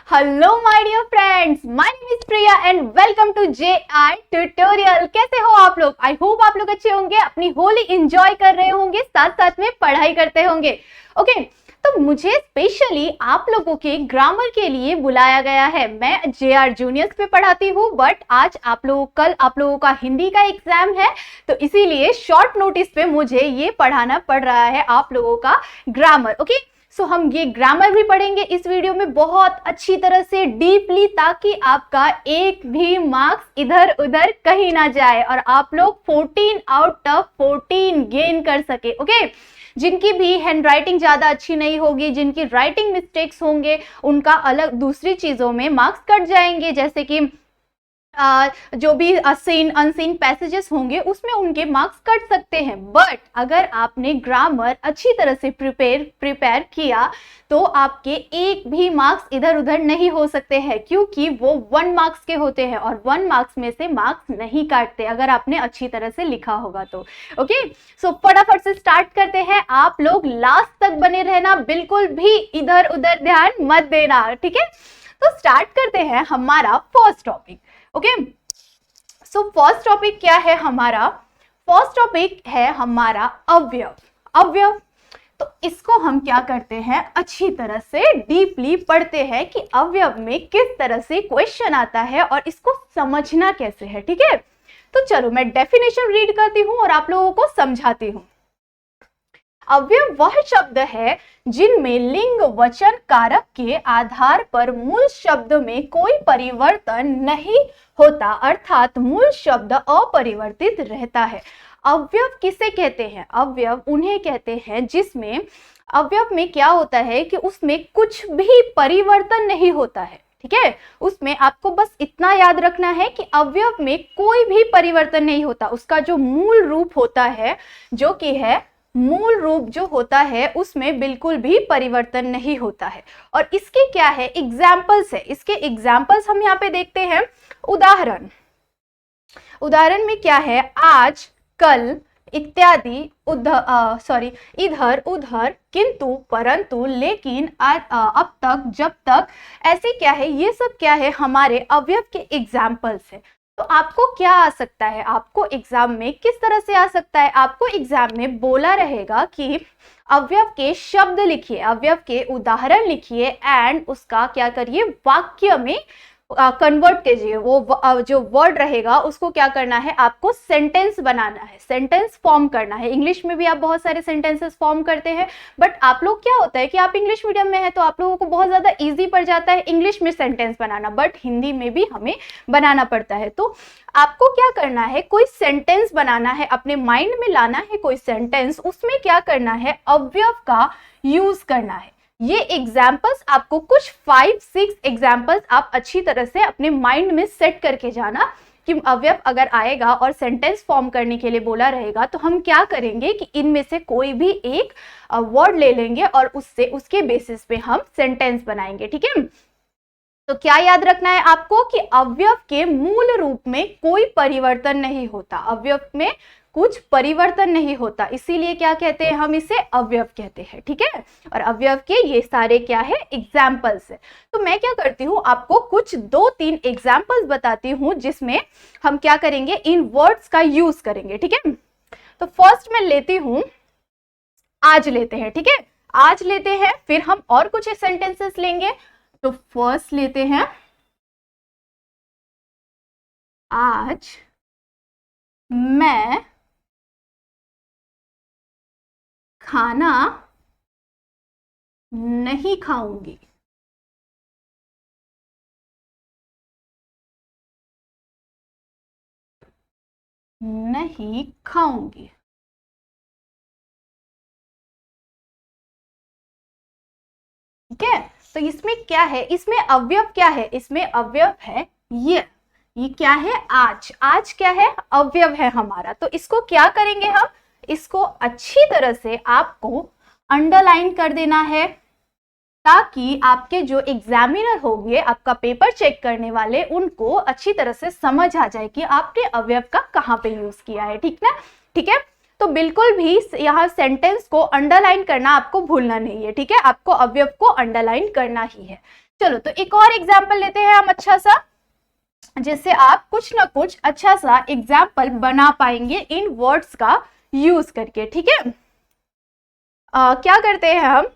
Hello my dear friends, my name is Priya and welcome to JI tutorial. कैसे हो आप लोग? आई होप आप लोग अच्छे होंगे, अपनी होली एंजॉय कर रहे होंगे, साथ साथ में पढ़ाई करते होंगे। ओके, तो मुझे स्पेशली आप लोगों के ग्रामर के लिए बुलाया गया है। मैं JR जूनियर्स पे पढ़ाती हूँ, बट आज कल आप लोगों का हिंदी का एग्जाम है, तो इसीलिए शॉर्ट नोटिस पे मुझे ये पढ़ाना पड़ रहा है आप लोगों का ग्रामर। ओके, सो हम ये ग्रामर भी पढ़ेंगे इस वीडियो में बहुत अच्छी तरह से डीपली, ताकि आपका एक भी मार्क्स इधर उधर कहीं ना जाए और आप लोग 14 आउट ऑफ 14 गेन कर सके। ओके, जिनकी भी हैंड राइटिंग ज्यादा अच्छी नहीं होगी, जिनकी राइटिंग मिस्टेक्स होंगे, उनका अलग दूसरी चीजों में मार्क्स कट जाएंगे, जैसे कि जो भी सीन अनसीन पैसेजेस होंगे उसमें उनके मार्क्स कट सकते हैं। बट अगर आपने ग्रामर अच्छी तरह से प्रिपेयर किया तो आपके एक भी मार्क्स इधर उधर नहीं हो सकते हैं, क्योंकि वो 1 मार्क्स के होते हैं और 1 मार्क्स में से मार्क्स नहीं काटते अगर आपने अच्छी तरह से लिखा होगा तो। ओके, सो फटाफट से स्टार्ट करते हैं। आप लोग लास्ट तक बने रहना, बिल्कुल भी इधर उधर ध्यान मत देना, ठीक है? तो स्टार्ट करते हैं हमारा first topic. Okay, so first topic क्या है हमारा? फर्स्ट टॉपिक है हमारा अवयव। अवयव, तो इसको हम क्या करते हैं, अच्छी तरह से डीपली पढ़ते हैं कि अवयव में किस तरह से क्वेश्चन आता है और इसको समझना कैसे है, ठीक है? तो चलो मैं डेफिनेशन रीड करती हूं और आप लोगों को समझाती हूं। अवयव वह शब्द है जिनमें लिंग वचन कारक के आधार पर मूल शब्द में कोई परिवर्तन नहीं होता, अर्थात मूल शब्द अपरिवर्तित रहता है। अवयव किसे कहते हैं? अवयव उन्हें कहते हैं जिसमें अवयव में क्या होता है कि उसमें कुछ भी परिवर्तन नहीं होता है, ठीक है? उसमें आपको बस इतना याद रखना है कि अवयव में कोई भी परिवर्तन नहीं होता। उसका जो मूल रूप होता है, जो कि है मूल रूप जो होता है, उसमें बिल्कुल भी परिवर्तन नहीं होता है। और इसके क्या है, एग्जाम्पल्स है। इसके एग्जाम्पल्स हम यहाँ पे देखते हैं। उदाहरण में क्या है, आज, कल इत्यादि, इधर उधर, किंतु, परंतु, लेकिन, अब तक, जब तक, ऐसे क्या है, ये सब क्या है, हमारे अवयव के एग्जाम्पल्स है। तो आपको क्या आ सकता है, आपको एग्जाम में किस तरह से आ सकता है? आपको एग्जाम में बोला रहेगा कि अवयव के शब्द लिखिए, अवयव के उदाहरण लिखिए एंड उसका क्या करिए, वाक्य में कन्वर्ट कीजिए। वो जो वर्ड रहेगा उसको क्या करना है, आपको सेंटेंस बनाना है, सेंटेंस फॉर्म करना है। इंग्लिश में भी आप बहुत सारे सेंटेंसेस फॉर्म करते हैं, बट आप लोग क्या होता है कि आप इंग्लिश मीडियम में है तो आप लोगों को बहुत ज्यादा इजी पड़ जाता है इंग्लिश में सेंटेंस बनाना, बट हिंदी में भी हमें बनाना पड़ता है। तो आपको क्या करना है, कोई सेंटेंस बनाना है, अपने माइंड में लाना है कोई सेंटेंस, उसमें क्या करना है, अवयव का यूज करना है। ये एग्जाम्पल्स आपको कुछ 5-6 एग्जाम्पल्स आप अच्छी तरह से अपने माइंड में सेट करके जाना कि अवयव अगर आएगा और सेंटेंस फॉर्म करने के लिए बोला रहेगा तो हम क्या करेंगे कि इनमें से कोई भी एक वर्ड ले लेंगे और उससे उसके बेसिस पे हम सेंटेंस बनाएंगे, ठीक है? तो क्या याद रखना है आपको कि अवयव के मूल रूप में कोई परिवर्तन नहीं होता, अवयव में कुछ परिवर्तन नहीं होता, इसीलिए क्या कहते हैं, हम इसे अवयव कहते हैं, ठीक है? और अवयव के ये सारे क्या है, एग्जाम्पल्स है। तो मैं क्या करती हूँ, आपको कुछ 2-3 एग्जाम्पल्स बताती हूँ जिसमें हम क्या करेंगे, इन वर्ड्स का यूज करेंगे, ठीक है? तो फर्स्ट मैं लेती हूँ, आज लेते हैं, ठीक है? आज लेते हैं, फिर हम और कुछ सेंटेंसेस लेंगे। तो फर्स्ट लेते हैं, आज मैं खाना नहीं खाऊंगी। नहीं खाऊंगी, ठीक है? तो इसमें क्या है, इसमें अवयव क्या है, इसमें अवयव है ये क्या है, आज। आज क्या है, अवयव है हमारा। तो इसको क्या करेंगे हम, इसको अच्छी तरह से आपको अंडरलाइन कर देना है, ताकि आपके जो एग्जामिनर होंगे, आपका पेपर चेक करने वाले, उनको अच्छी तरह से समझ आ जाए कि आपने अवयव का कहाँ पे यूज किया है, ठीक ना? ठीक है, तो बिल्कुल भी यहाँ सेंटेंस को अंडरलाइन करना आपको भूलना नहीं है, ठीक है? आपको अवयव को अंडरलाइन करना ही है। चलो तो एक और एग्जाम्पल लेते हैं हम अच्छा सा, जिससे आप कुछ ना कुछ अच्छा सा एग्जाम्पल बना पाएंगे इन वर्ड्स का यूज करके, ठीक है। क्या करते हैं हम,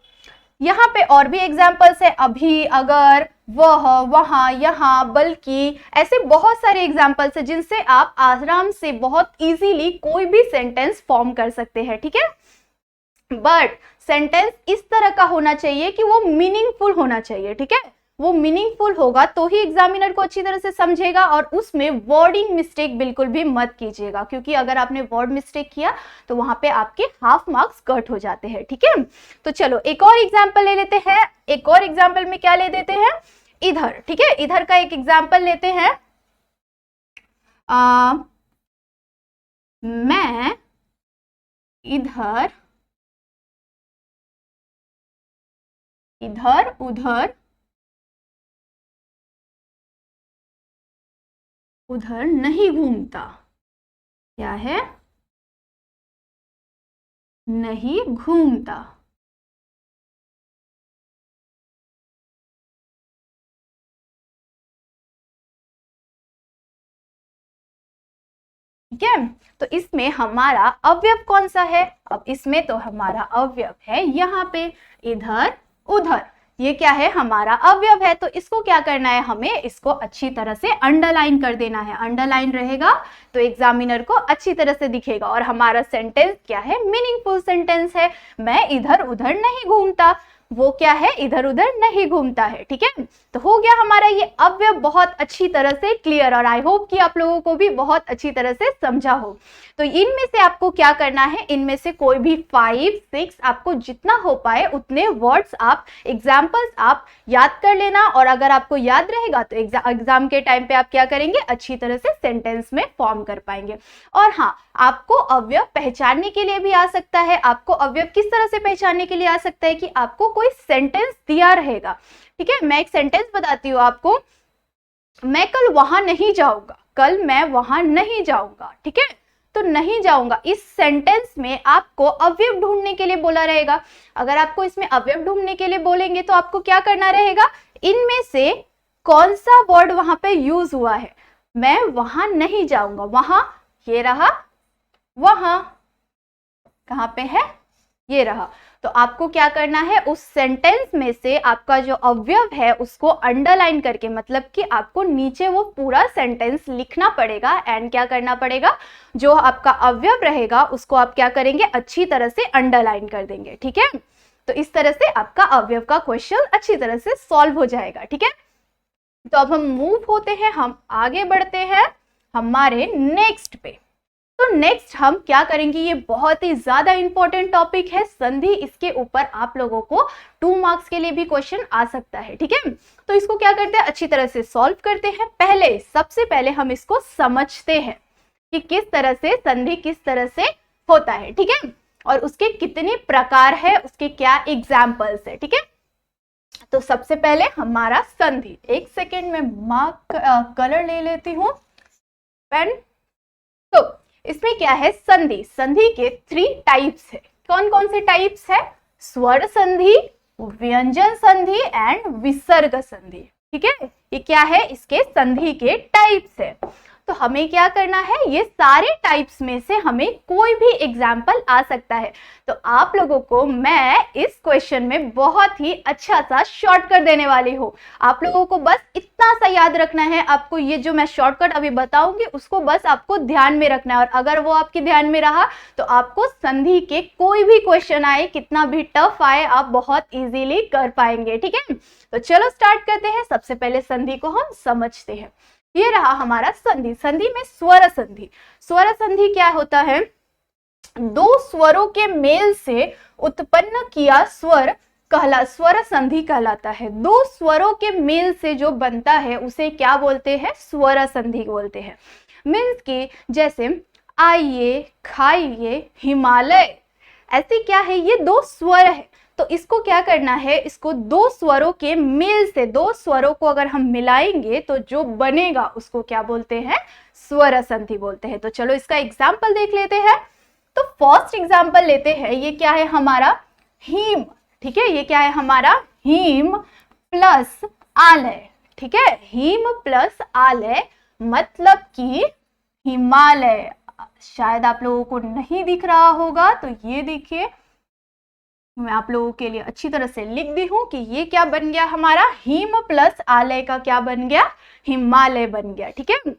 यहाँ पे और भी एग्जाम्पल्स है, अभी, अगर, वह, वहां, यहाँ, बल्कि, ऐसे बहुत सारे एग्जाम्पल्स है जिनसे आप आराम से बहुत इजीली कोई भी सेंटेंस फॉर्म कर सकते हैं, ठीक है। बट सेंटेंस इस तरह का होना चाहिए कि वो मीनिंगफुल होना चाहिए, ठीक है। वो मीनिंगफुल होगा तो ही एग्जामिनर को अच्छी तरह से समझेगा, और उसमें वर्डिंग मिस्टेक बिल्कुल भी मत कीजिएगा, क्योंकि अगर आपने वर्ड मिस्टेक किया तो वहां पे आपके हाफ मार्क्स कट हो जाते हैं, ठीक है। तो चलो एक और एग्जाम्पल ले लेते हैं। एक और एग्जाम्पल में क्या ले देते हैं, इधर, ठीक है। इधर का एक एग्जाम्पल लेते हैं, मैं इधर इधर उधर उधर नहीं घूमता। क्या है, नहीं घूमता। ठीक है, तो इसमें हमारा अवयव कौन सा है, अब इसमें तो हमारा अवयव है यहाँ पे इधर उधर, ये क्या है, हमारा अवयव है। तो इसको क्या करना है, हमें इसको अच्छी तरह से अंडरलाइन कर देना है। अंडरलाइन रहेगा तो एग्जामिनर को अच्छी तरह से दिखेगा, और हमारा सेंटेंस क्या है, मीनिंगफुल सेंटेंस है। मैं इधर उधर नहीं घूमता, वो क्या है, इधर उधर नहीं घूमता है, ठीक है। तो हो गया हमारा ये अवयव बहुत अच्छी तरह से क्लियर, और आई होप कि आप लोगों को भी बहुत अच्छी तरह से समझा हो। तो इनमें से आपको क्या करना है, इनमें से कोई भी 5, 6 आपको जितना हो पाए उतने वर्ड्स आप, एग्जाम्पल्स आप याद कर लेना, और अगर आपको याद रहेगा तो एग्जाम के टाइम पे आप क्या करेंगे, अच्छी तरह से सेंटेंस में फॉर्म कर पाएंगे। और हाँ, आपको अवयव पहचानने के लिए भी आ सकता है। आपको अवयव किस तरह से पहचानने के लिए आ सकता है कि आपको कोई सेंटेंस दिया रहेगा, ठीक है। मैं एक सेंटेंस बताती हूँ आपको, मैं कल वहां नहीं जाऊंगा, कल मैं वहां नहीं जाऊंगा, ठीक है। तो नहीं जाऊंगा, इस सेंटेंस में आपको अवयव ढूंढने के लिए बोला रहेगा। अगर आपको इसमें अवयव ढूंढने के लिए बोलेंगे तो आपको क्या करना रहेगा, इनमें से कौन सा वर्ड वहां पे यूज हुआ है। मैं वहां नहीं जाऊंगा, वहां, ये रहा, वहां कहां पे है, ये रहा। तो आपको क्या करना है, उस सेंटेंस में से आपका जो अवयव है उसको अंडरलाइन करके, मतलब कि आपको नीचे वो पूरा सेंटेंस लिखना पड़ेगा, एंड क्या करना पड़ेगा, जो आपका अवयव रहेगा उसको आप क्या करेंगे, अच्छी तरह से अंडरलाइन कर देंगे, ठीक है। तो इस तरह से आपका अवयव का क्वेश्चन अच्छी तरह से सॉल्व हो जाएगा, ठीक है। तो अब हम मूव होते हैं, हम आगे बढ़ते हैं हमारे नेक्स्ट पे। तो नेक्स्ट हम क्या करेंगे, ये बहुत ही ज्यादा इंपॉर्टेंट टॉपिक है संधि। इसके ऊपर आप लोगों को 2 मार्क्स के लिए भी क्वेश्चन आ सकता है, ठीक है। तो इसको क्या करते हैं, अच्छी तरह से सॉल्व करते हैं। सबसे पहले हम इसको समझते हैं कि किस तरह से संधि किस तरह से होता है, ठीक है, और उसके कितने प्रकार है, उसके क्या एग्जाम्पल्स है, ठीक है। तो सबसे पहले हमारा संधि, एक सेकेंड में मार्क कलर ले लेती हूँ, पेन। तो इसमें क्या है, संधि, संधि के 3 टाइप्स है। कौन कौन से टाइप्स है, स्वर संधि, व्यंजन संधि एंड विसर्ग संधि, ठीक है। ये क्या है, इसके संधि के टाइप्स है। तो हमें क्या करना है, ये सारे टाइप्स में से हमें कोई भी एग्जाम्पल आ सकता है। तो आप लोगों को मैं इस क्वेश्चन में बहुत ही अच्छा सा शॉर्टकट देने वाली हूँ। आप लोगों को बस इतना सा याद रखना है, आपको ये जो मैं शॉर्टकट अभी बताऊंगी उसको बस आपको ध्यान में रखना है, और अगर वो आपके ध्यान में रहा तो आपको संधि के कोई भी क्वेश्चन आए, कितना भी टफ आए, आप बहुत इजीली कर पाएंगे, ठीक है। तो चलो स्टार्ट करते हैं। सबसे पहले संधि को हम समझते हैं। ये रहा हमारा संधि। संधि में स्वर संधि, स्वर संधि क्या होता है, 2 स्वरों के मेल से उत्पन्न किया स्वर स्वर संधि कहलाता है। 2 स्वरों के मेल से जो बनता है उसे क्या बोलते हैं, स्वर संधि बोलते हैं। मीन्स की जैसे आइए, खाइए, हिमालय, ऐसे क्या है, ये 2 स्वर है। तो इसको क्या करना है, इसको 2 स्वरों के मेल से, 2 स्वरों को अगर हम मिलाएंगे तो जो बनेगा उसको क्या बोलते हैं, स्वर संधि बोलते हैं। तो चलो इसका एग्जाम्पल देख लेते हैं। तो फर्स्ट एग्जाम्पल लेते हैं, ये क्या है हमारा, हिम, ठीक है। ये क्या है हमारा, हिम प्लस आलय, ठीक है, हिम प्लस आलय मतलब कि हिमालय। शायद आप लोगों को नहीं दिख रहा होगा, तो ये देखिए मैं आप लोगों के लिए अच्छी तरह से लिख दी हूं कि ये क्या बन गया हमारा, हिम प्लस आलय का क्या बन गया, हिमालय बन गया, ठीक है।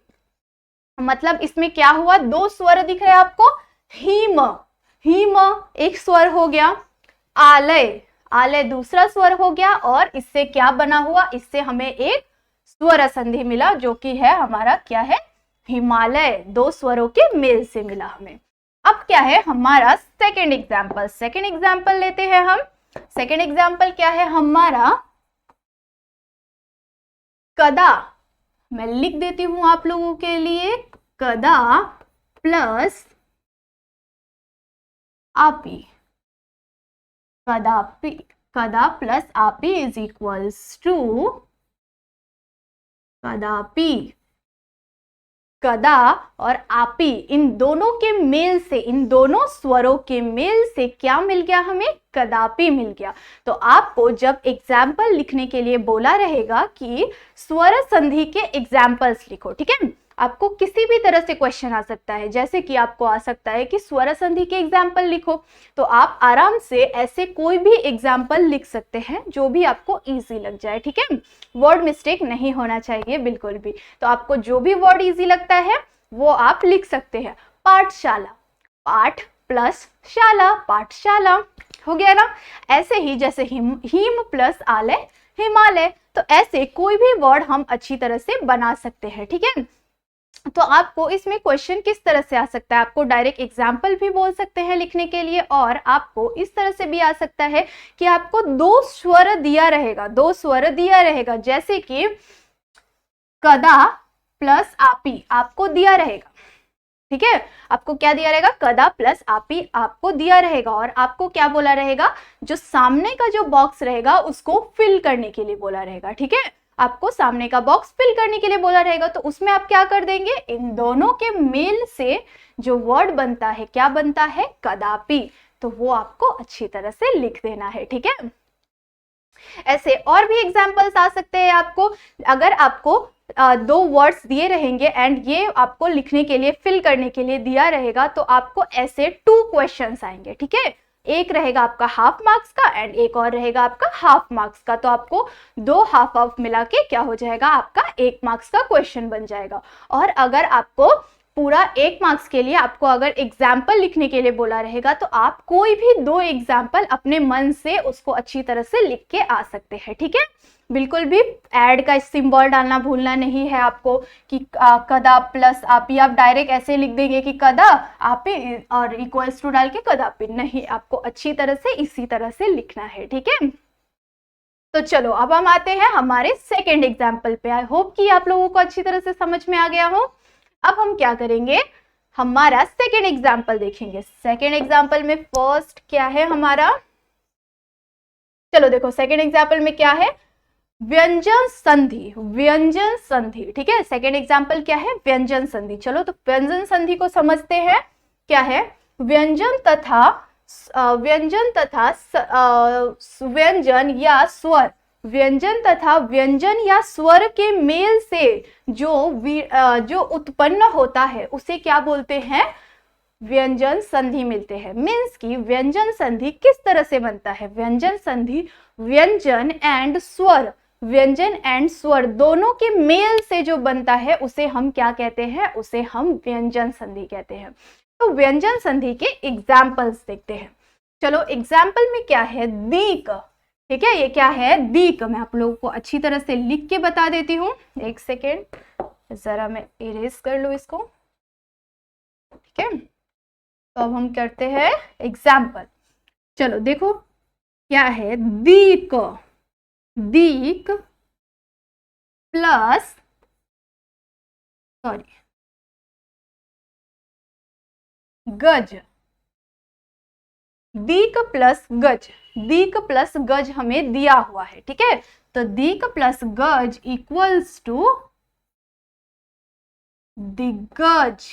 मतलब इसमें क्या हुआ, दो स्वर दिख रहे हैं आपको, हिम, हिम एक स्वर हो गया, आलय, आलय दूसरा स्वर हो गया, और इससे क्या बना हुआ, इससे हमें एक स्वर संधि मिला जो कि है हमारा क्या है, हिमालय, दो स्वरों के मेल से मिला हमें। अब क्या है हमारा सेकेंड एग्जाम्पल, सेकेंड एग्जाम्पल लेते हैं हम। सेकेंड एग्जाम्पल क्या है हमारा, कदा, मैं लिख देती हूं आप लोगों के लिए, कदा प्लस आपी, कदापि, कदा प्लस आपी इज इक्वल्स टू कदापि। कदा और आपी इन दोनों के मेल से, इन दोनों स्वरों के मेल से क्या मिल गया हमें, कदापि मिल गया। तो आपको जब एग्जाम्पल लिखने के लिए बोला रहेगा कि स्वर संधि के एग्जाम्पल्स लिखो, ठीक है, आपको किसी भी तरह से क्वेश्चन आ सकता है, जैसे कि आपको आ सकता है कि स्वर संधि के एग्जाम्पल लिखो, तो आप आराम से ऐसे कोई भी एग्जाम्पल लिख सकते हैं जो भी आपको इजी लग जाए, ठीक है, वर्ड मिस्टेक नहीं होना चाहिए बिल्कुल भी। तो आपको जो भी वर्ड इजी लगता है वो आप लिख सकते हैं। पाठशाला, पाठ प्लस शाला, पाठशाला हो गया ना। ऐसे ही जैसे हिम प्लस आलय, हिमालय, तो ऐसे कोई भी वर्ड हम अच्छी तरह से बना सकते हैं, ठीक है। तो आपको इसमें क्वेश्चन किस तरह से आ सकता है, आपको डायरेक्ट एग्जाम्पल भी बोल सकते हैं लिखने के लिए, और आपको इस तरह से भी आ सकता है कि आपको दो स्वर दिया रहेगा, दो स्वर दिया रहेगा, जैसे कि कदा प्लस आपी आपको दिया रहेगा, ठीक है, आपको क्या दिया रहेगा, कदा प्लस आपी आपको दिया रहेगा, और आपको क्या बोला रहेगा, जो सामने का जो बॉक्स रहेगा उसको फिल करने के लिए बोला रहेगा, ठीक है, आपको सामने का बॉक्स फिल करने के लिए बोला रहेगा। तो उसमें आप क्या कर देंगे, इन दोनों के मेल से जो वर्ड बनता है क्या बनता है, कदापि, तो वो आपको अच्छी तरह से लिख देना है, ठीक है। ऐसे और भी एग्जाम्पल्स आ सकते हैं आपको, अगर आपको दो वर्ड्स दिए रहेंगे एंड ये आपको लिखने के लिए, फिल करने के लिए दिया रहेगा, तो आपको ऐसे 2 क्वेश्चंस आएंगे, ठीक है, एक रहेगा आपका हाफ मार्क्स का एंड एक और रहेगा आपका हाफ मार्क्स का, तो आपको दो हाफ हाफ मिला के क्या हो जाएगा, आपका 1 मार्क्स का क्वेश्चन बन जाएगा। और अगर आपको पूरा 1 मार्क्स के लिए आपको अगर एग्जाम्पल लिखने के लिए बोला रहेगा, तो आप कोई भी 2 एग्जाम्पल अपने मन से उसको अच्छी तरह से लिख के आ सकते हैं, ठीक है। बिल्कुल भी ऐड का सिंबल डालना भूलना नहीं है आपको कि कदा प्लस आपी, आप डायरेक्ट ऐसे लिख देंगे कि कदा आपी और इक्वल्स टू डाल के कदापि, नहीं, आपको अच्छी तरह से इसी तरह से लिखना है, ठीक है। तो चलो अब हम आते हैं हमारे सेकेंड एग्जाम्पल पे। आई होप कि आप लोगों को अच्छी तरह से समझ में आ गया हो। अब हम क्या करेंगे, हमारा सेकेंड एग्जाम्पल देखेंगे। सेकेंड एग्जाम्पल में फर्स्ट क्या है हमारा, चलो देखो सेकेंड एग्जाम्पल में क्या है, व्यंजन संधि, व्यंजन संधि, ठीक है। सेकेंड एग्जाम्पल क्या है, व्यंजन संधि। चलो तो व्यंजन संधि को समझते हैं, क्या है, व्यंजन तथा व्यंजन या स्वर, व्यंजन तथा व्यंजन या स्वर के मेल से जो उत्पन्न होता है उसे क्या बोलते हैं, व्यंजन संधि मिलते हैं। मीन्स की व्यंजन संधि किस तरह से बनता है, व्यंजन संधि व्यंजन एंड स्वर, व्यंजन एंड स्वर दोनों के मेल से जो बनता है उसे हम क्या कहते हैं, उसे हम व्यंजन संधि कहते हैं। तो व्यंजन संधि के एग्जाम्पल्स देखते हैं। चलो एग्जाम्पल में क्या है, दीक, ठीक है, ये क्या है, दीक। मैं आप लोगों को अच्छी तरह से लिख के बता देती हूँ, एक सेकेंड, जरा मैं इरेज कर लूँ इसको, ठीक है। तो अब हम करते हैं एग्जाम्पल। चलो देखो क्या है, दीक, दीक प्लस, सॉरी, गज, दीक प्लस गज, दीक प्लस गज हमें दिया हुआ है, ठीक है। तो दीक प्लस गज इक्वल्स टू दिग्गज,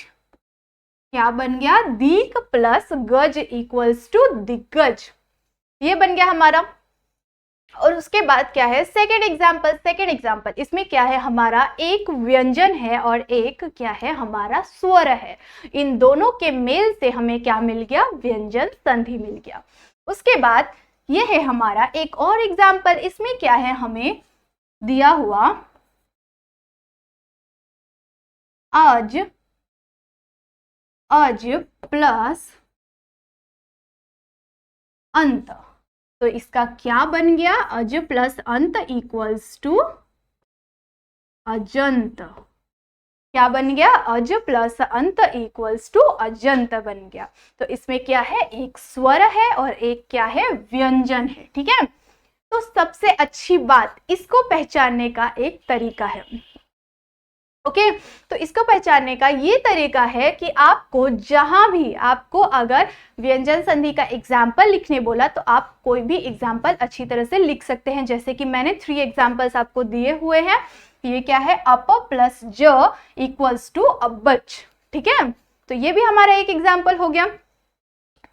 क्या बन गया, दीक प्लस गज इक्वल्स टू दिग्गज, ये बन गया हमारा। और उसके बाद क्या है सेकेंड एग्जाम्पल इसमें क्या है हमारा एक व्यंजन है और एक क्या है हमारा स्वर है। इन दोनों के मेल से हमें क्या मिल गया, व्यंजन संधि मिल गया। उसके बाद ये है हमारा एक और एग्जाम्पल, इसमें क्या है हमें दिया हुआ अज प्लस अंत। तो इसका क्या बन गया, अज प्लस अंत इक्वल्स टू अजंत। क्या बन गया, अज प्लस अंत इक्वल्स टू अजंत बन गया। तो इसमें क्या है, एक स्वर है और एक क्या है, व्यंजन है। ठीक है, तो सबसे अच्छी बात, इसको पहचानने का एक तरीका है। ओके, तो इसको पहचानने का ये तरीका है कि आपको जहां भी आपको अगर व्यंजन संधि का एग्जाम्पल लिखने बोला तो आप कोई भी एग्जाम्पल अच्छी तरह से लिख सकते हैं। जैसे कि मैंने 3 एग्जाम्पल्स आपको दिए हुए हैं। ये क्या है, अप प्लस ज इक्वल्स टू अब्बच। ठीक है, तो ये भी हमारा एक एग्जाम्पल हो गया।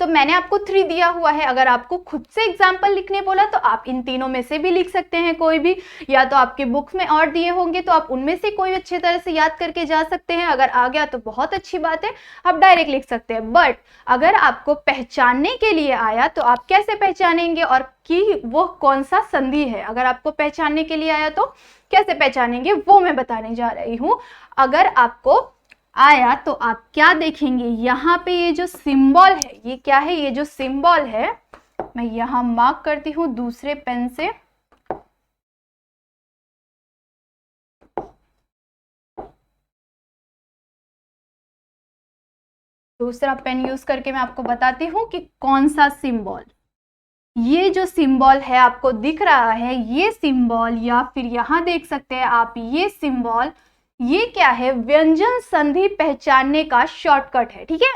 तो मैंने आपको 3 दिया हुआ है, अगर आपको खुद से एग्जाम्पल लिखने बोला तो आप इन तीनों में से भी लिख सकते हैं कोई भी, या तो आपके बुक्स में और दिए होंगे तो आप उनमें से कोई अच्छी तरह से याद करके जा सकते हैं। अगर आ गया तो बहुत अच्छी बात है, आप डायरेक्ट लिख सकते हैं। बट अगर आपको पहचानने के लिए आया तो आप कैसे पहचानेंगे और कि वो कौन सा संधि है, अगर आपको पहचानने के लिए आया तो कैसे पहचानेंगे वो मैं बताने जा रही हूँ। अगर आपको आया तो आप क्या देखेंगे, यहाँ पे ये जो सिंबल है, ये क्या है, ये जो सिंबल है मैं यहाँ मार्क करती हूँ दूसरे पेन से। दूसरा पेन यूज करके मैं आपको बताती हूँ कि कौन सा सिंबल, ये जो सिंबल है आपको दिख रहा है, ये सिंबल, या फिर यहाँ देख सकते हैं आप ये सिंबल, ये क्या है, व्यंजन संधि पहचानने का शॉर्टकट है। ठीक है,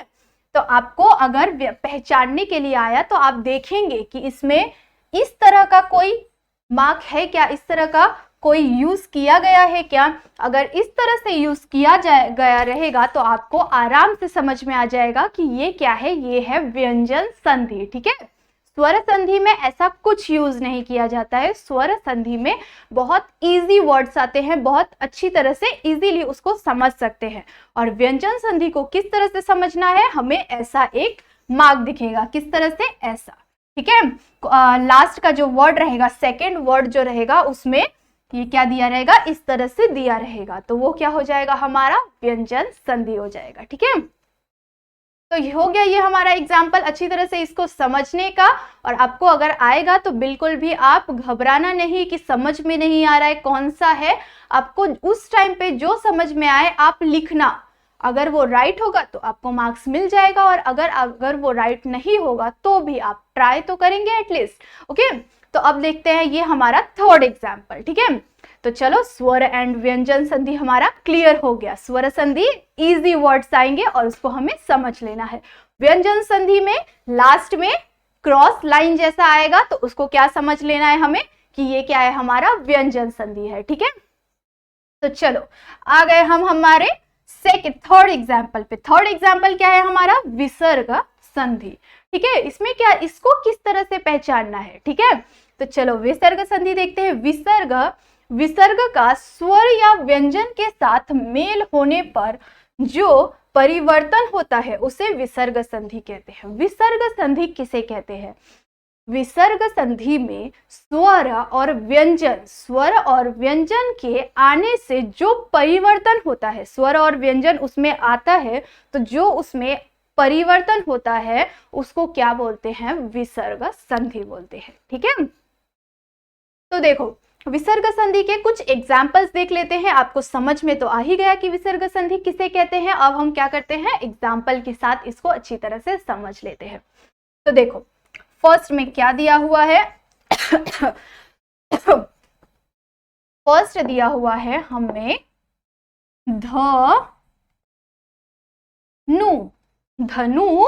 तो आपको अगर पहचानने के लिए आया तो आप देखेंगे कि इसमें इस तरह का कोई मार्क है क्या, इस तरह का कोई यूज किया गया है क्या। अगर इस तरह से यूज किया गया रहेगा तो आपको आराम से समझ में आ जाएगा कि ये क्या है, ये है व्यंजन संधि। ठीक है, स्वर संधि में ऐसा कुछ यूज नहीं किया जाता है। स्वर संधि में बहुत इजी वर्ड्स आते हैं, बहुत अच्छी तरह से इजीली उसको समझ सकते हैं। और व्यंजन संधि को किस तरह से समझना है, हमें ऐसा एक मार्क दिखेगा, किस तरह से, ऐसा। ठीक है, लास्ट का जो वर्ड रहेगा, सेकेंड वर्ड जो रहेगा, उसमें ये क्या दिया रहेगा, इस तरह से दिया रहेगा, तो वो क्या हो जाएगा, हमारा व्यंजन संधि हो जाएगा। ठीक है, तो ये हो गया ये हमारा एग्जाम्पल, अच्छी तरह से इसको समझने का। और आपको अगर आएगा तो बिल्कुल भी आप घबराना नहीं कि समझ में नहीं आ रहा है कौन सा है। आपको उस टाइम पे जो समझ में आए आप लिखना, अगर वो राइट होगा तो आपको मार्क्स मिल जाएगा, और अगर वो राइट नहीं होगा तो भी आप ट्राई तो करेंगे एटलीस्ट। ओके, तो अब देखते हैं ये हमारा थर्ड एग्जाम्पल। ठीक है, तो चलो, स्वर एंड व्यंजन संधि हमारा क्लियर हो गया। स्वर संधि इजी वर्ड्स आएंगे और उसको हमें समझ लेना है। व्यंजन संधि में लास्ट में क्रॉस लाइन जैसा आएगा तो उसको क्या समझ लेना है हमें कि ये क्या है, हमारा व्यंजन संधि है। ठीक है, तो चलो आ गए हम हमारे थर्ड एग्जाम्पल पे। थर्ड एग्जाम्पल क्या है हमारा, विसर्ग संधि। ठीक है, इसमें क्या, इसको किस तरह से पहचानना है। ठीक है, तो चलो विसर्ग संधि देखते हैं। विसर्ग का स्वर या व्यंजन के साथ मेल होने पर जो परिवर्तन होता है उसे विसर्ग संधि कहते हैं। विसर्ग संधि किसे कहते हैं, विसर्ग संधि में स्वर और व्यंजन के आने से जो परिवर्तन होता है, स्वर और व्यंजन उसमें आता है तो जो उसमें परिवर्तन होता है उसको क्या बोलते हैं, विसर्ग संधि बोलते हैं। ठीक है, तो देखो विसर्ग संधि के कुछ एग्जाम्पल्स देख लेते हैं। आपको समझ में तो आ ही गया कि विसर्ग संधि किसे कहते हैं। अब हम क्या करते हैं, एग्जाम्पल के साथ इसको अच्छी तरह से समझ लेते हैं। तो देखो फर्स्ट में क्या दिया हुआ है फर्स्ट दिया हुआ है हमें धनु,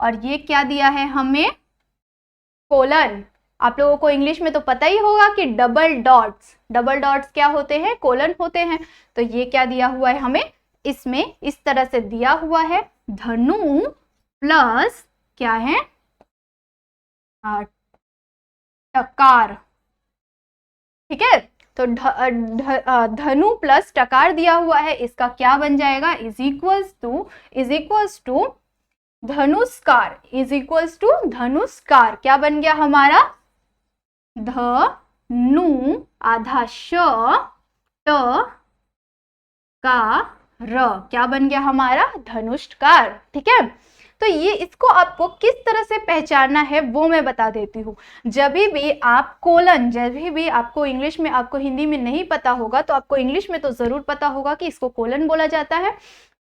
और ये क्या दिया है हमें, कोलन। आप लोगों को इंग्लिश में तो पता ही होगा कि डबल डॉट्स क्या होते हैं, कोलन होते हैं। तो ये क्या दिया हुआ है हमें, इसमें इस तरह से दिया हुआ है धनु प्लस क्या है, टकार। ठीक है। तो धनु प्लस टकार दिया हुआ है, इसका क्या बन जाएगा, इज इक्वल्स टू धनुष्कार, इज इक्वल्स टू धनुष्कार। क्या बन गया हमारा, धनु आधा श ट का र, क्या बन गया हमारा, धनुष्कार। ठीक है। तो ये इसको आपको किस तरह से पहचानना है वो मैं बता देती हूँ। जब भी आप कोलन, जब भी आपको इंग्लिश में, आपको हिंदी में नहीं पता होगा तो आपको इंग्लिश में तो जरूर पता होगा कि इसको कोलन बोला जाता है।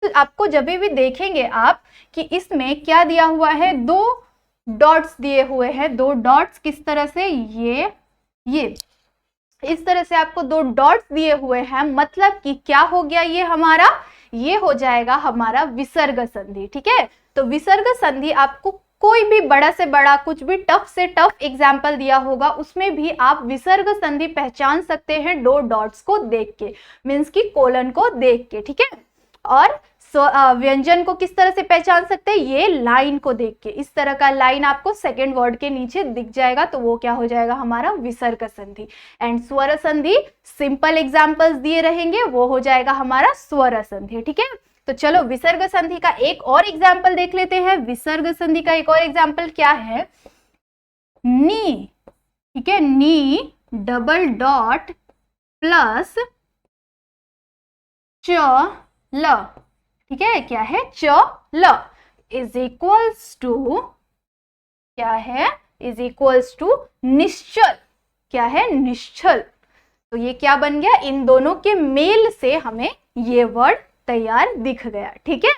तो आपको जब भी देखेंगे आप कि इसमें क्या दिया हुआ है, दो डॉट्स दिए हुए हैं, दो डॉट्स किस तरह से, ये इस तरह से आपको दो डॉट्स दिए हुए हैं, मतलब कि क्या हो गया, ये हमारा, ये हो जाएगा हमारा विसर्ग संधि। ठीक है। तो विसर्ग संधि आपको कोई भी बड़ा से बड़ा, कुछ भी टफ से टफ एग्जाम्पल दिया होगा उसमें भी आप विसर्ग संधि पहचान सकते हैं दो डॉट्स को देख के, मीन्स की कोलन को देख के। ठीक है। और व्यंजन को किस तरह से पहचान सकते हैं, ये लाइन को देख के, इस तरह का लाइन आपको सेकेंड वर्ड के नीचे दिख जाएगा तो वो क्या हो जाएगा हमारा विसर्ग संधि। एंड स्वर संधि सिंपल एग्जांपल्स दिए रहेंगे, वो हो जाएगा हमारा स्वर संधि। ठीक है। तो चलो विसर्ग संधि का एक और एग्जाम्पल देख लेते हैं। विसर्ग संधि का एक और एग्जाम्पल क्या है, नी। ठीक है। नी डबल डॉट प्लस च ल। ठीक है। क्या है, च ल इज इक्वल्स टू, क्या है, इज इक्वल्स टू निश्चल। क्या है, निश्चल। तो ये क्या बन गया, इन दोनों के मेल से हमें ये वर्ड तैयार दिख गया। ठीक है।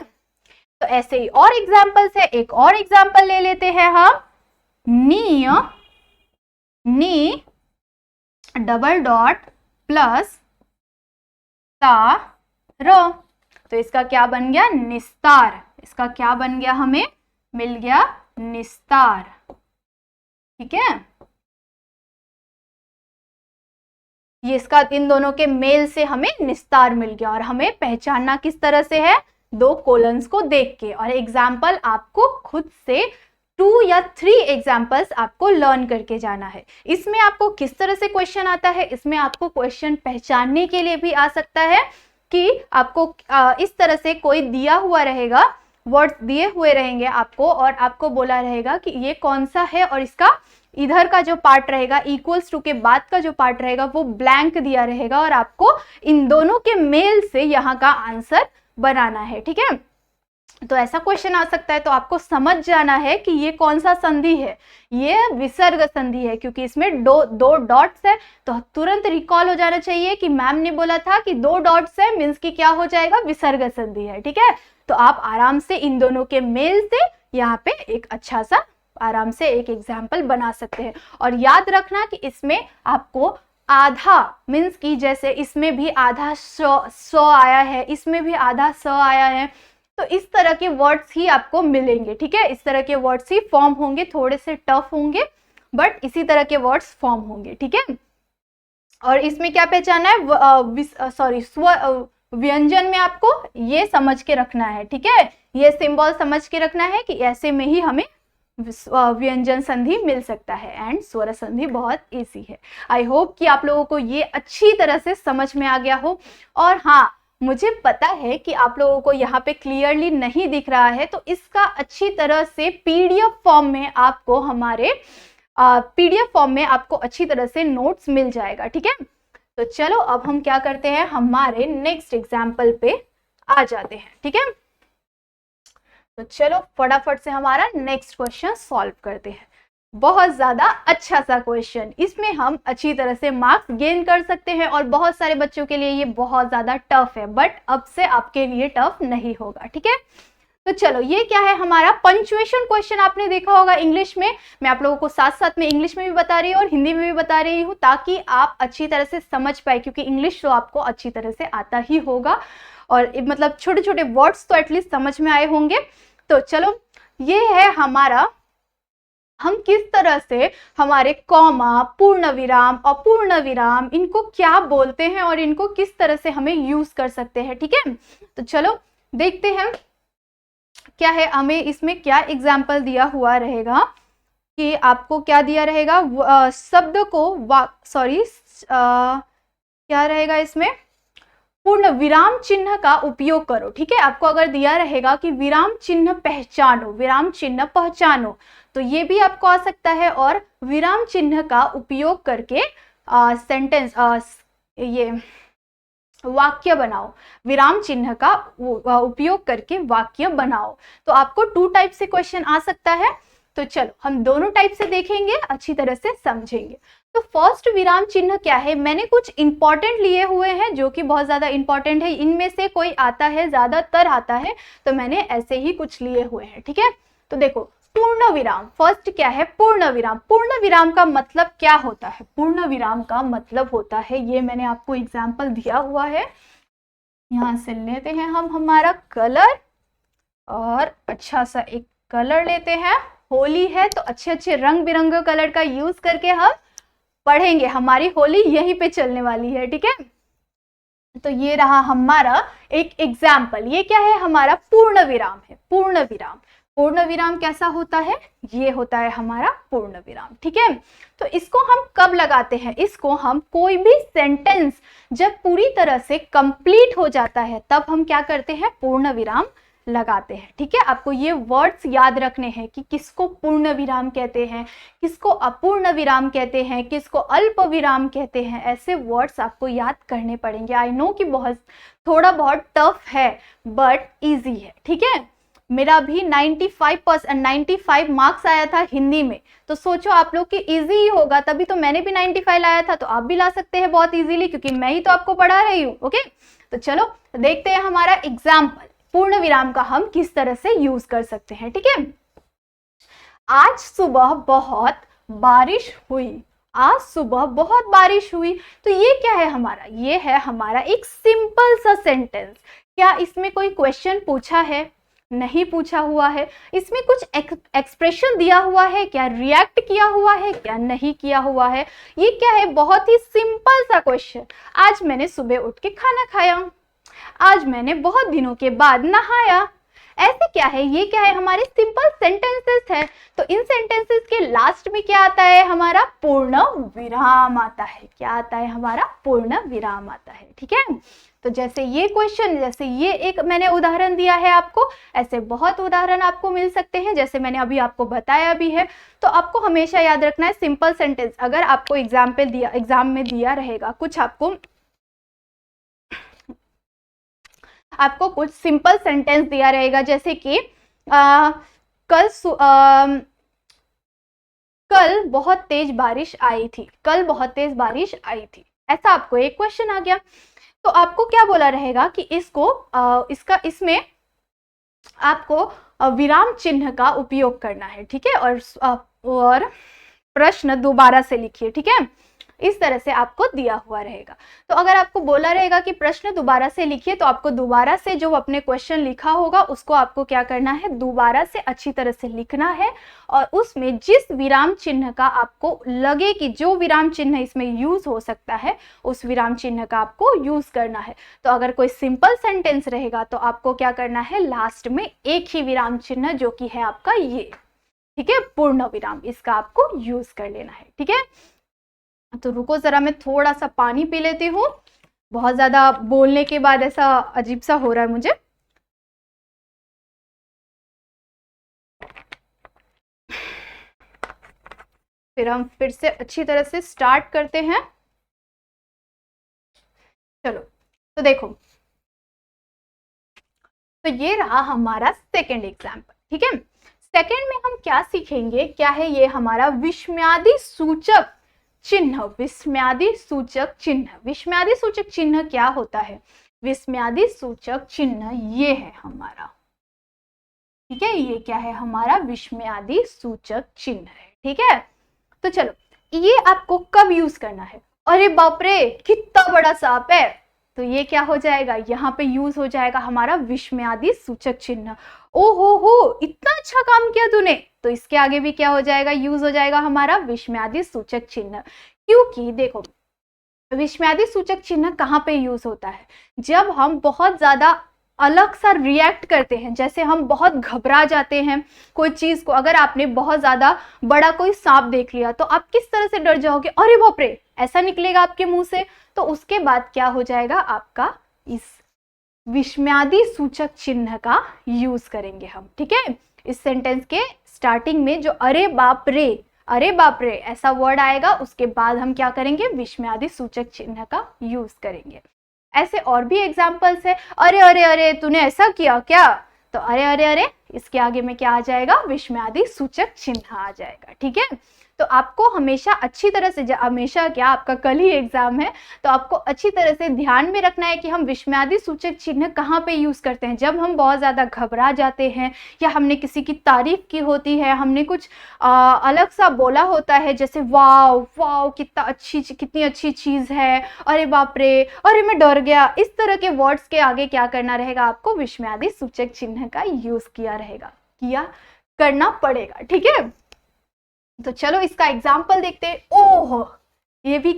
तो ऐसे ही और एग्जाम्पल्स है, एक और एग्जाम्पल ले लेते हैं हम, नी डबल डॉट प्लस ता र। तो इसका क्या बन गया, निस्तार। इसका क्या बन गया, हमें मिल गया निस्तार। ठीक है। ये इसका इन दोनों के मेल से हमें निस्तार मिल गया। और हमें पहचानना किस तरह से है, दो कोलन्स को देख के। और एग्जाम्पल आपको खुद से 2 या 3 एग्जाम्पल्स आपको लर्न करके जाना है। इसमें आपको किस तरह से क्वेश्चन आता है, इसमें आपको क्वेश्चन पहचानने के लिए भी आ सकता है कि आपको इस तरह से कोई दिया हुआ रहेगा, वर्ड्स दिए हुए रहेंगे आपको, और आपको बोला रहेगा कि ये कौन सा है, और इसका इधर का जो पार्ट रहेगा, इक्वल्स टू के बाद का जो पार्ट रहेगा वो ब्लैंक दिया रहेगा, और आपको इन दोनों के मेल से यहाँ का आंसर बनाना है। ठीक है। तो ऐसा क्वेश्चन आ सकता है, तो आपको समझ जाना है कि ये कौन सा संधि है, ये विसर्ग संधि है, क्योंकि इसमें दो डॉट्स है। तो तुरंत रिकॉल हो जाना चाहिए कि मैम ने बोला था कि 2 डॉट्स है, मीन्स कि क्या हो जाएगा, विसर्ग संधि है। ठीक है। तो आप आराम से इन दोनों के मेल से यहाँ पे एक अच्छा सा आराम से एक एग्जाम्पल बना सकते हैं। और याद रखना कि इसमें आपको आधा, मीन्स कि जैसे इसमें भी आधा स आया है, इसमें भी आधा स आया है, तो इस तरह के वर्ड्स ही आपको मिलेंगे। ठीक है। इस तरह के वर्ड्स ही फॉर्म होंगे, थोड़े से टफ होंगे बट इसी तरह के वर्ड्स फॉर्म होंगे। ठीक है। और इसमें क्या पहचाना है, व्यंजन में आपको ये समझ के रखना है। ठीक है। ये सिंबल समझ के रखना है कि ऐसे में ही हमें व्यंजन संधि मिल सकता है। एंड स्वर संधि बहुत इजी है। आई होप कि आप लोगों को ये अच्छी तरह से समझ में आ गया हो। और हाँ, मुझे पता है कि आप लोगों को यहाँ पे क्लियरली नहीं दिख रहा है, तो इसका अच्छी तरह से पीडीएफ फॉर्म में आपको हमारे पीडीएफ फॉर्म में आपको अच्छी तरह से नोट्स मिल जाएगा। ठीक है। तो चलो अब हम क्या करते हैं, हमारे नेक्स्ट एग्जाम्पल पे आ जाते हैं। ठीक है। तो चलो फटाफट से हमारा नेक्स्ट क्वेश्चन सॉल्व करते हैं। बहुत ज्यादा अच्छा सा क्वेश्चन, इसमें हम अच्छी तरह से मार्क्स गेन कर सकते हैं, और बहुत सारे बच्चों के लिए ये बहुत ज्यादा टफ है, बट अब से आपके लिए टफ नहीं होगा। ठीक है। तो चलो ये क्या है, हमारा पंक्चुएशन क्वेश्चन आपने देखा होगा इंग्लिश में। मैं आप लोगों को साथ साथ में इंग्लिश में भी बता रही हूँ और हिंदी में भी बता रही हूँ, ताकि आप अच्छी तरह से समझ पाए, क्योंकि इंग्लिश तो आपको अच्छी तरह से आता ही होगा, और मतलब छोटे छोटे वर्ड्स तो एटलीस्ट समझ में आए होंगे। तो चलो ये है हमारा, हम किस तरह से हमारे कॉमा, पूर्ण विराम, अपूर्ण विराम, इनको क्या बोलते हैं और इनको किस तरह से हमें यूज कर सकते हैं। ठीक है। तो चलो देखते हैं क्या है, हमें इसमें क्या एग्जाम्पल दिया हुआ रहेगा, कि आपको क्या दिया रहेगा, शब्द को क्या रहेगा इसमें, पूर्ण विराम चिन्ह का उपयोग करो। ठीक है, आपको अगर दिया रहेगा कि विराम चिन्ह पहचानो, विराम चिन्ह पहचानो, तो ये भी आपको आ सकता है। और विराम चिन्ह का उपयोग करके सेंटेंस ये वाक्य बनाओ, विराम चिन्ह का उपयोग करके वाक्य बनाओ। तो आपको 2 टाइप से क्वेश्चन आ सकता है। तो चलो हम दोनों टाइप से देखेंगे, अच्छी तरह से समझेंगे। तो फर्स्ट विराम चिन्ह क्या है, मैंने कुछ इंपॉर्टेंट लिए हुए हैं जो कि बहुत ज्यादा इंपॉर्टेंट है, इनमें से कोई आता है, ज्यादातर आता है, तो मैंने ऐसे ही कुछ लिए हुए हैं। ठीक है, तो देखो पूर्ण विराम, फर्स्ट क्या है, पूर्ण विराम। पूर्ण विराम का मतलब क्या होता है, पूर्ण विराम का मतलब होता है, ये मैंने आपको एग्जाम्पल दिया हुआ है। यहां से लेते हैं हम हमारा कलर और अच्छा सा एक कलर लेते हैं। होली है तो अच्छे अच्छे रंग बिरंगे कलर का यूज करके हम पढ़ेंगे, हमारी होली यहीं पे चलने वाली है। ठीक है, तो ये रहा हमारा एक एग्जाम्पल। ये क्या है, हमारा पूर्ण विराम है। पूर्ण विराम, पूर्ण विराम कैसा होता है, ये होता है हमारा पूर्ण विराम। ठीक है, तो इसको हम कब लगाते हैं, इसको हम कोई भी सेंटेंस जब पूरी तरह से कंप्लीट हो जाता है तब हम क्या करते हैं, पूर्ण विराम लगाते हैं। ठीक है, आपको ये वर्ड्स याद रखने हैं कि किसको पूर्ण विराम कहते हैं, किसको अपूर्ण विराम कहते हैं, किसको अल्प विराम कहते हैं, ऐसे वर्ड्स आपको याद करने पड़ेंगे। आई नो कि थोड़ा बहुत टफ है बट इजी है। ठीक है, मेरा भी 95 मार्क्स आया था हिंदी में, तो सोचो आप लोग कि इजी ही होगा, तभी तो मैंने भी 95 लाया था, तो आप भी ला सकते हैं बहुत इजीली, क्योंकि मैं ही तो आपको पढ़ा रही हूँ। ओके, तो चलो देखते हैं हमारा एग्जाम्पल, पूर्ण विराम का हम किस तरह से यूज कर सकते हैं। ठीक है, आज सुबह बहुत बारिश हुई, आज सुबह बहुत बारिश हुई, तो ये क्या है हमारा, ये है हमारा एक सिंपल सा सेंटेंस। क्या इसमें कोई क्वेश्चन पूछा है, नहीं पूछा हुआ है। इसमें कुछ एक्सप्रेशन दिया हुआ है क्या, रिएक्ट किया हुआ है क्या, नहीं किया हुआ है। ये क्या है, बहुत ही सिंपल सा क्वेश्चन। आज मैंने सुबह उठ के खाना खाया, आज मैंने बहुत दिनों के बाद नहाया। ऐसे क्या है, ये क्या है, हमारे सिंपल सेंटेंसेस है। तो इन सेंटेंसेस के लास्ट में क्या आता है, हमारा पूर्ण विराम आता है। क्या आता है, हमारा पूर्ण विराम आता है। ठीक है, तो जैसे ये क्वेश्चन, जैसे ये एक मैंने उदाहरण दिया है आपको, ऐसे बहुत उदाहरण आपको मिल सकते हैं, जैसे मैंने अभी आपको बताया भी है। तो आपको हमेशा याद रखना है सिंपल सेंटेंस। अगर आपको एग्जाम में दिया रहेगा कुछ, आपको कुछ सिंपल सेंटेंस दिया रहेगा, जैसे कि कल बहुत तेज बारिश आई थी, कल बहुत तेज बारिश आई थी, ऐसा आपको एक क्वेश्चन आ गया। तो आपको क्या बोला रहेगा कि इसमें आपको विराम चिन्ह का उपयोग करना है। ठीक है, और प्रश्न दोबारा से लिखिए। ठीक है, इस तरह से आपको दिया हुआ रहेगा। तो अगर आपको बोला रहेगा कि प्रश्न दोबारा से लिखिए, तो आपको दोबारा से जो अपने क्वेश्चन लिखा होगा उसको आपको क्या करना है, दोबारा से अच्छी तरह से लिखना है। और उसमें जिस विराम चिन्ह का आपको लगे कि जो विराम चिन्ह इसमें यूज हो सकता है, उस विराम चिन्ह का आपको यूज करना है। तो अगर कोई सिंपल सेंटेंस रहेगा तो आपको क्या करना है, लास्ट में एक ही विराम चिन्ह जो कि है आपका ये, ठीक है, पूर्ण विराम, इसका आपको यूज कर लेना है। ठीक है, तो रुको जरा, मैं थोड़ा सा पानी पी लेती हूँ, बहुत ज्यादा बोलने के बाद ऐसा अजीब सा हो रहा है मुझे। फिर हम फिर से अच्छी तरह से स्टार्ट करते हैं। चलो, तो देखो, तो ये रहा हमारा सेकंड एग्जाम्पल। ठीक है, सेकंड में हम क्या सीखेंगे, क्या है ये हमारा विस्मयादि सूचक चिन्ह। विस्मयादि सूचक चिन्ह, विस्मयादि सूचक चिन्ह क्या होता है, विस्मयादि सूचक चिन्ह ये है हमारा। ठीक है, ये क्या है, हमारा विस्मयादि सूचक चिन्ह है। ठीक है, तो चलो, ये आपको कब यूज करना है, अरे बाप रे कितना बड़ा सांप है, तो ये क्या हो जाएगा, यहाँ पे यूज हो जाएगा हमारा विस्मयादि सूचक चिन्ह। ओहो हो, इतना अच्छा काम किया तूने, तो इसके आगे भी क्या हो जाएगा, यूज हो जाएगा हमारा विस्मयादि सूचक चिन्ह। क्योंकि देखो, विस्मयादि सूचक चिन्ह कहाँ पे यूज होता है, जब हम बहुत ज्यादा अलग सा रिएक्ट करते हैं, जैसे हम बहुत घबरा जाते हैं कोई चीज को। अगर आपने बहुत ज्यादा बड़ा कोई सांप देख लिया तो आप किस तरह से डर जाओगे, अरे बाप रे, ऐसा निकलेगा आपके मुंह से, तो उसके बाद क्या हो जाएगा आपका, इस विस्मयादि सूचक चिन्ह का यूज करेंगे हम, ठीक है। इस सेंटेंस के स्टार्टिंग में जो अरे बाप रे ऐसा वर्ड आएगा, उसके बाद हम क्या करेंगे, विस्मयादि सूचक चिन्ह का यूज करेंगे। ऐसे और भी एग्जाम्पल्स है, अरे अरे अरे तूने ऐसा किया क्या, तो अरे अरे अरे इसके आगे में क्या आ जाएगा, विस्मयादि सूचक चिन्ह आ जाएगा, ठीक है। तो आपको हमेशा अच्छी तरह से, हमेशा क्या, आपका कल ही एग्जाम है, तो आपको अच्छी तरह से ध्यान में रखना है कि हम विस्मयादि सूचक चिन्ह कहाँ पे यूज करते हैं। जब हम बहुत ज्यादा घबरा जाते हैं, या हमने किसी की तारीफ की होती है, हमने कुछ अलग सा बोला होता है, जैसे वाव वाव कितनी अच्छी चीज है, अरे बाप रे, अरे मैं डर गया, इस तरह के वर्ड्स के आगे क्या करना रहेगा, आपको विस्मयादि सूचक चिन्ह का यूज करना पड़ेगा, ठीक है। तो चलो इसका एग्जाम्पल देखते हैं। ओह ये भी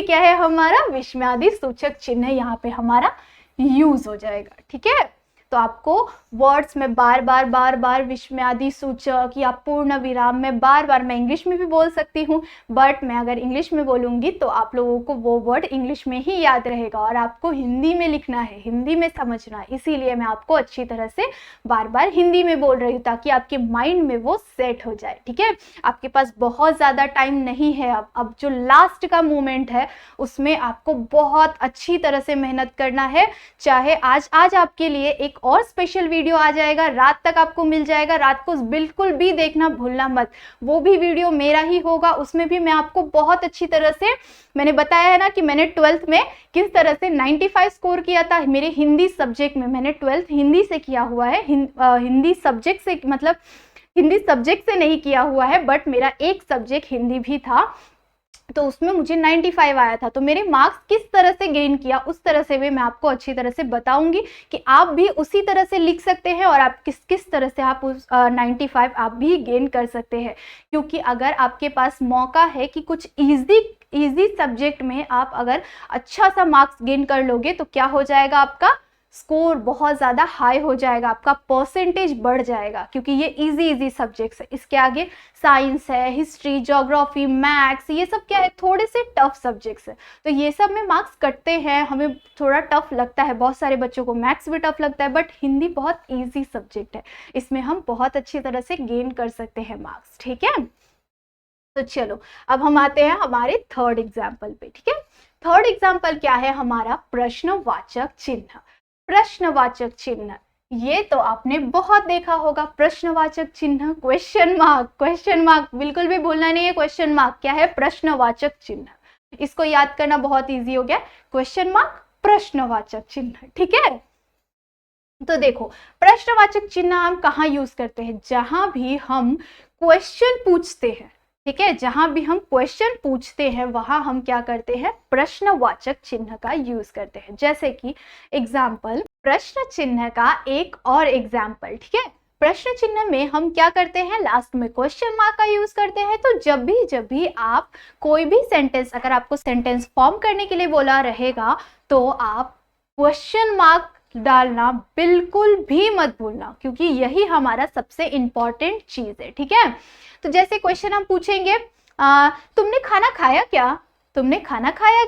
क्या है, हमारा विस्मयादि सूचक चिन्ह यहाँ पे हमारा यूज हो जाएगा, ठीक है। तो आपको वर्ड्स में बार बार विस्मयादि सूचक या पूर्ण विराम में बार, मैं इंग्लिश में भी बोल सकती हूँ, बट मैं अगर इंग्लिश में बोलूंगी तो आप लोगों को वो वर्ड इंग्लिश में ही याद रहेगा, और आपको हिंदी में लिखना है, हिंदी में समझना है, इसीलिए मैं आपको अच्छी तरह से बार हिंदी में बोल रही हूँ, ताकि आपके माइंड में वो सेट हो जाए, ठीक है। आपके पास बहुत ज़्यादा टाइम नहीं है, अब जो लास्ट का मोमेंट है उसमें आपको बहुत अच्छी तरह से मेहनत करना है। चाहे आज आपके लिए एक और स्पेशल वीडियो आ जाएगा, रात तक आपको मिल जाएगा, रात को बिल्कुल भी देखना भूलना मत, वो भी वीडियो मेरा ही होगा, उसमें भी मैं आपको बहुत अच्छी तरह से, मैंने बताया है ना कि मैंने 12th में किस तरह से 95 स्कोर किया था मेरे हिंदी सब्जेक्ट में। मैंने 12th हिंदी से किया हुआ है, हिंदी सब्जेक्ट से, मतलब हिंदी सब्जेक्ट से नहीं किया हुआ है, बट मेरा एक सब्जेक्ट हिंदी भी था, तो उसमें मुझे 95 आया था। तो मेरे मार्क्स किस तरह से गेन किया, उस तरह से भी मैं आपको अच्छी तरह से बताऊंगी कि आप भी उसी तरह से लिख सकते हैं, और आप किस तरह से आप उस 95 आप भी गेन कर सकते हैं। क्योंकि अगर आपके पास मौका है कि कुछ इजी सब्जेक्ट में आप अगर अच्छा सा मार्क्स गेन कर लोगे, तो क्या हो जाएगा, आपका स्कोर बहुत ज़्यादा हाई हो जाएगा, आपका परसेंटेज बढ़ जाएगा, क्योंकि ये इजी सब्जेक्ट्स है। इसके आगे साइंस है, हिस्ट्री, ज्योग्राफी, मैथ्स, ये सब क्या है, थोड़े से टफ सब्जेक्ट्स है, तो ये सब में मार्क्स कटते हैं, हमें थोड़ा टफ लगता है, बहुत सारे बच्चों को मैथ्स भी टफ लगता है, बट हिंदी बहुत ईजी सब्जेक्ट है, इसमें हम बहुत अच्छी तरह से गेन कर सकते हैं मार्क्स, ठीक है। तो चलो अब हम आते हैं हमारे थर्ड एग्जाम्पल पे, ठीक है। थर्ड एग्जाम्पल क्या है, हमारा प्रश्नवाचक चिन्ह। प्रश्नवाचक चिन्ह, ये तो आपने बहुत देखा होगा, प्रश्नवाचक चिन्ह, क्वेश्चन मार्क बिल्कुल भी भूलना नहीं है, क्वेश्चन मार्क क्या है, प्रश्नवाचक चिन्ह, इसको याद करना बहुत इजी हो गया, क्वेश्चन मार्क प्रश्नवाचक चिन्ह, ठीक है। तो देखो प्रश्नवाचक चिन्ह हम कहाँ यूज करते हैं, जहां भी हम क्वेश्चन पूछते हैं, ठीक है, जहां भी हम क्वेश्चन पूछते हैं वहां हम क्या करते हैं, प्रश्नवाचक चिन्ह का यूज करते हैं। जैसे कि एग्जाम्पल, प्रश्न चिन्ह का एक और एग्जाम्पल, ठीक है। प्रश्न चिन्ह में हम क्या करते हैं, लास्ट में क्वेश्चन मार्क का यूज करते हैं। तो जब भी आप कोई भी सेंटेंस, अगर आपको सेंटेंस फॉर्म करने के लिए बोला रहेगा, तो आप क्वेश्चन मार्क डालना बिल्कुल भी मत भूलना, क्योंकि यही हमारा सबसे इंपॉर्टेंट चीज है, ठीक है। तो जैसे क्वेश्चन हम पूछेंगे, तुमने खाना खाया क्या, तुमने खाना खाया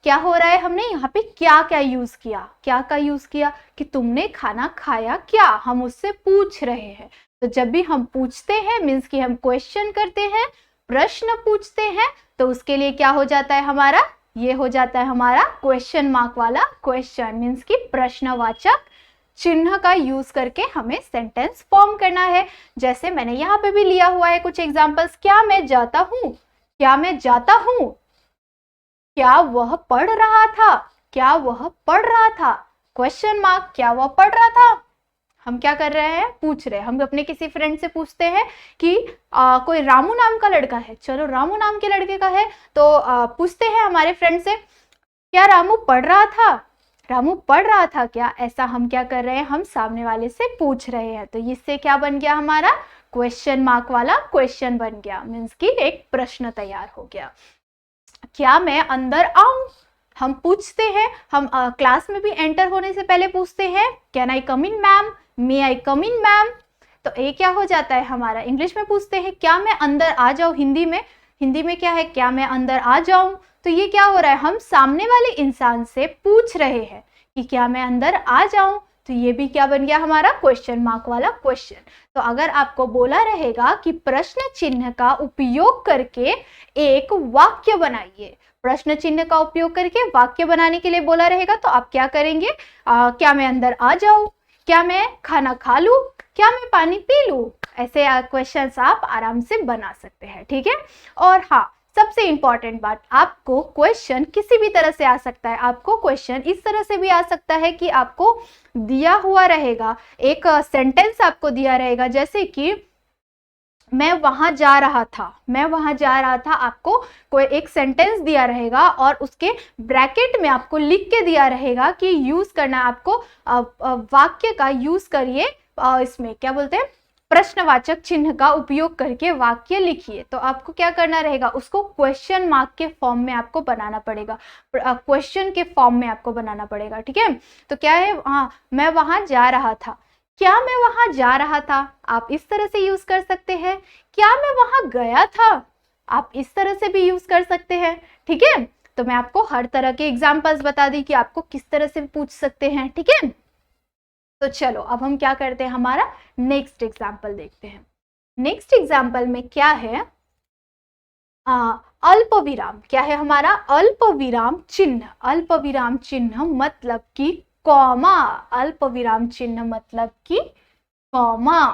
क्या हो रहा है, हमने यहाँ पे क्या यूज किया, क्या का यूज किया कि तुमने खाना खाया क्या, हम उससे पूछ रहे हैं। तो जब भी हम पूछते हैं मीन्स कि हम क्वेश्चन करते हैं, प्रश्न पूछते हैं, तो उसके लिए क्या हो जाता है हमारा, ये हो जाता है हमारा क्वेश्चन मार्क वाला क्वेश्चन, मीन्स कि प्रश्नवाचक चिन्ह का यूज करके हमें सेंटेंस फॉर्म करना है। जैसे मैंने यहाँ पे भी लिया हुआ है कुछ एग्जांपल्स, क्या मैं जाता हूँ, क्या मैं जाता हूँ, क्या वह पढ़ रहा था, क्या वह पढ़ रहा था, क्वेश्चन मार्क, क्या वह पढ़ रहा था। हम क्या कर रहे हैं, पूछ रहे हैं, हम अपने किसी फ्रेंड से पूछते हैं कि कोई रामू नाम का लड़का है, चलो रामू नाम के लड़के का है, तो पूछते हैं हमारे फ्रेंड से, क्या रामू पढ़ रहा था, रामू पढ़ रहा था क्या, ऐसा हम क्या कर रहे हैं, हम सामने वाले से पूछ रहे हैं। तो इससे क्या बन गया, हमारा क्वेश्चन मार्क वाला क्वेश्चन बन गया, मीन्स कि एक प्रश्न तैयार हो गया। क्या मैं अंदर आऊं, हम पूछते हैं, हम क्लास में भी एंटर होने से पहले पूछते हैं, can I come in ma'am, may I come in ma'am. तो ये क्या हो जाता है हमारा, इंग्लिश में पूछते हैं क्या मैं अंदर आ जाऊं, हिंदी में हिंदी में क्या है, क्या मैं अंदर आ जाऊं। तो ये क्या हो रहा है, हम सामने वाले इंसान से पूछ रहे हैं कि क्या मैं अंदर आ जाऊं। तो ये भी क्या बन गया हमारा, क्वेश्चन मार्क वाला क्वेश्चन। तो अगर आपको बोला रहेगा कि प्रश्न चिन्ह का उपयोग करके एक वाक्य बनाइए, प्रश्न चिन्ह का उपयोग करके वाक्य बनाने के लिए बोला रहेगा, तो आप क्या करेंगे, क्या मैं अंदर आ जाऊं, क्या मैं खाना खा लूं, क्या मैं पानी पी लूं। ऐसे क्वेश्चंस आप आराम से बना सकते हैं, ठीक है। और हाँ, सबसे इंपॉर्टेंट बात, आपको क्वेश्चन किसी भी तरह से आ सकता है। आपको क्वेश्चन इस तरह से भी आ सकता है कि आपको दिया हुआ रहेगा, एक सेंटेंस आपको दिया रहेगा, जैसे कि मैं वहां जा रहा था, मैं वहां जा रहा था, आपको कोई एक सेंटेंस दिया रहेगा और उसके ब्रैकेट में आपको लिख के दिया रहेगा कि यूज करना, आपको वाक्य का यूज करिए, इसमें क्या बोलते हैं, प्रश्नवाचक चिन्ह का उपयोग करके वाक्य लिखिए। तो आपको क्या करना रहेगा, उसको क्वेश्चन मार्क के फॉर्म में आपको बनाना पड़ेगा, क्वेश्चन के फॉर्म में आपको बनाना पड़ेगा, ठीक है। तो क्या है, हाँ, मैं वहां जा रहा था, क्या मैं वहां जा रहा था, आप इस तरह से यूज कर सकते हैं। क्या मैं वहां गया था, आप इस तरह से भी यूज कर सकते हैं, ठीक है। तो मैं आपको हर तरह के एग्जांपल्स बता दी कि आपको किस तरह से पूछ सकते हैं, ठीक है। तो चलो अब हम क्या करते हैं, हमारा नेक्स्ट एग्जाम्पल देखते हैं। नेक्स्ट एग्जाम्पल में क्या है, अल्प विराम। क्या है हमारा, अल्प विराम चिन्ह। अल्प विराम चिन्ह मतलब कि कॉमा, अल्प विराम चिन्ह मतलब कि कॉमा,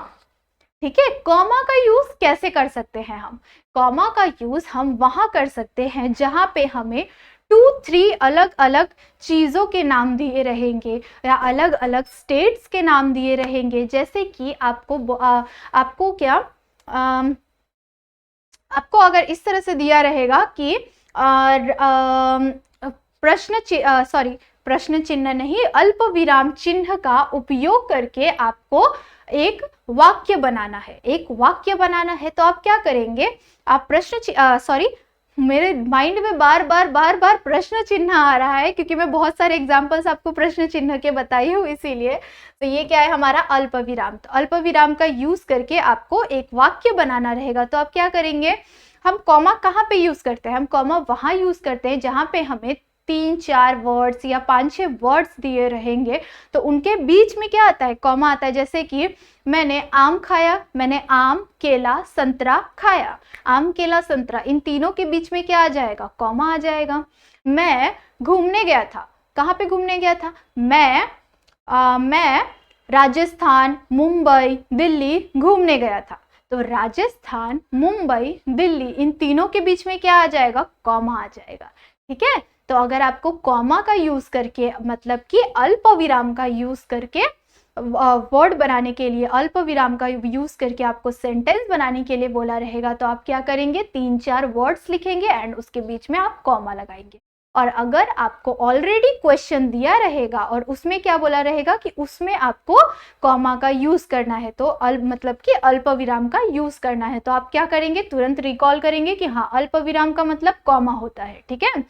ठीक है। कॉमा का यूज कैसे कर सकते हैं हम, कॉमा का यूज हम वहां कर सकते हैं जहां पे हमें 2-3 अलग अलग चीजों के नाम दिए रहेंगे या अलग अलग स्टेट्स के नाम दिए रहेंगे। जैसे कि आपको क्या, आपको अगर इस तरह से दिया रहेगा कि प्रश्न चिन्ह नहीं, अल्प विराम चिन्ह का उपयोग करके आपको एक वाक्य बनाना है, एक वाक्य बनाना है। तो आप क्या करेंगे, आप मेरे माइंड में बार बार प्रश्न चिन्ह आ रहा है क्योंकि मैं बहुत सारे एग्जांपल्स आपको प्रश्न चिन्ह के बताई हूँ, इसीलिए। तो ये क्या है हमारा अल्प विराम। तो अल्प विराम का यूज करके आपको एक वाक्य बनाना रहेगा। तो आप क्या करेंगे, हम कॉमा कहाँ पे यूज करते हैं, हम कॉमा वहां यूज करते हैं जहां पे हमें 3-4 वर्ड्स या 5-6 वर्ड्स दिए रहेंगे, तो उनके बीच में क्या आता है, कॉमा आता है। जैसे कि मैंने आम खाया, मैंने आम केला संतरा खाया, आम केला संतरा, इन तीनों के बीच में क्या आ जाएगा, कॉमा आ जाएगा। मैं घूमने गया था, कहाँ पे घूमने गया था, मैं राजस्थान मुंबई दिल्ली घूमने गया था। तो राजस्थान मुंबई दिल्ली, इन तीनों के बीच में क्या आ जाएगा, कॉमा आ जाएगा, ठीक है। तो अगर आपको कॉमा का यूज करके, मतलब कि अल्प विराम का यूज करके वर्ड बनाने के लिए, अल्प विराम का यूज करके आपको सेंटेंस बनाने के लिए बोला रहेगा, तो आप क्या करेंगे, 3-4 वर्ड्स लिखेंगे एंड उसके बीच में आप कॉमा लगाएंगे। और अगर आपको ऑलरेडी क्वेश्चन दिया रहेगा और उसमें क्या बोला रहेगा कि उसमें आपको कॉमा का यूज करना है, तो मतलब कि अल्प विराम का यूज करना है, तो आप क्या करेंगे, तुरंत रिकॉल करेंगे कि हाँ, अल्प विराम का मतलब कॉमा होता है, ठीक है।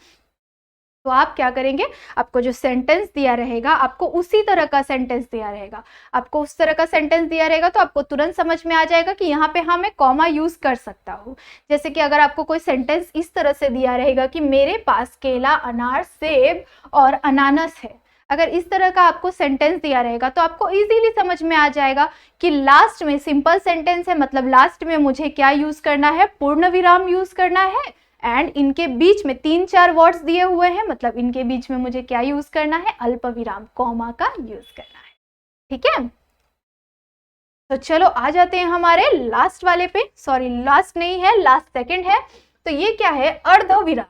तो आप क्या करेंगे, आपको जो सेंटेंस दिया रहेगा, आपको उसी तरह का सेंटेंस दिया रहेगा, आपको उस तरह का सेंटेंस दिया रहेगा, तो आपको तुरंत समझ में आ जाएगा कि यहाँ पे हाँ, मैं कॉमा यूज कर सकता हूँ। जैसे कि अगर आपको कोई सेंटेंस इस तरह से दिया रहेगा कि मेरे पास केला अनार सेब और अनानास है, अगर इस तरह का आपको सेंटेंस दिया रहेगा तो आपको इजीली समझ में आ जाएगा कि लास्ट में सिंपल सेंटेंस है, मतलब लास्ट में मुझे क्या यूज करना है, पूर्ण विराम यूज करना है, एंड इनके बीच में 3-4 वर्ड्स दिए हुए हैं, मतलब इनके बीच में मुझे क्या यूज करना है, अल्प विराम कॉमा का यूज करना है, ठीक है। तो चलो आ जाते हैं हमारे लास्ट वाले पे, सॉरी लास्ट नहीं है, लास्ट सेकंड है। तो ये क्या है, अर्ध विराम।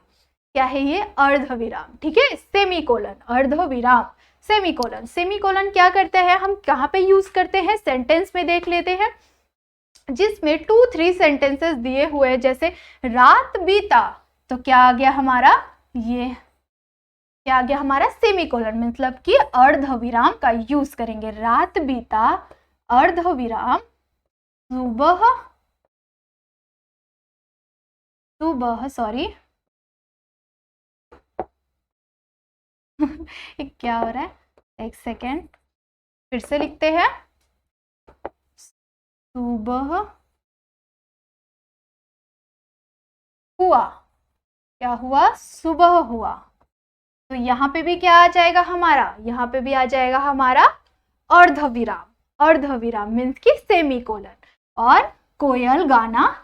क्या है ये, अर्ध विराम, ठीक है, सेमीकोलन, अर्ध विराम सेमीकोलन। सेमीकोलन क्या करते हैं, हम कहाँ पे यूज करते हैं, सेंटेंस में देख लेते हैं, जिसमें 2-3 सेंटेंसेस दिए हुए हैं, जैसे रात बीता, तो क्या आ गया हमारा, ये क्या आ गया हमारा, सेमीकोलन, मतलब कि अर्ध विराम का यूज करेंगे। रात बीता, अर्ध विराम, सुबह, सॉरी क्या हो रहा है, एक सेकेंड, फिर से लिखते हैं, सुबह हुआ, क्या हुआ, सुबह हुआ। तो यहाँ पे भी क्या आ जाएगा हमारा, यहाँ पे भी आ जाएगा हमारा अर्धविराम। अर्धविराम मीन्स की सेमीकोलन। और कोयल गाना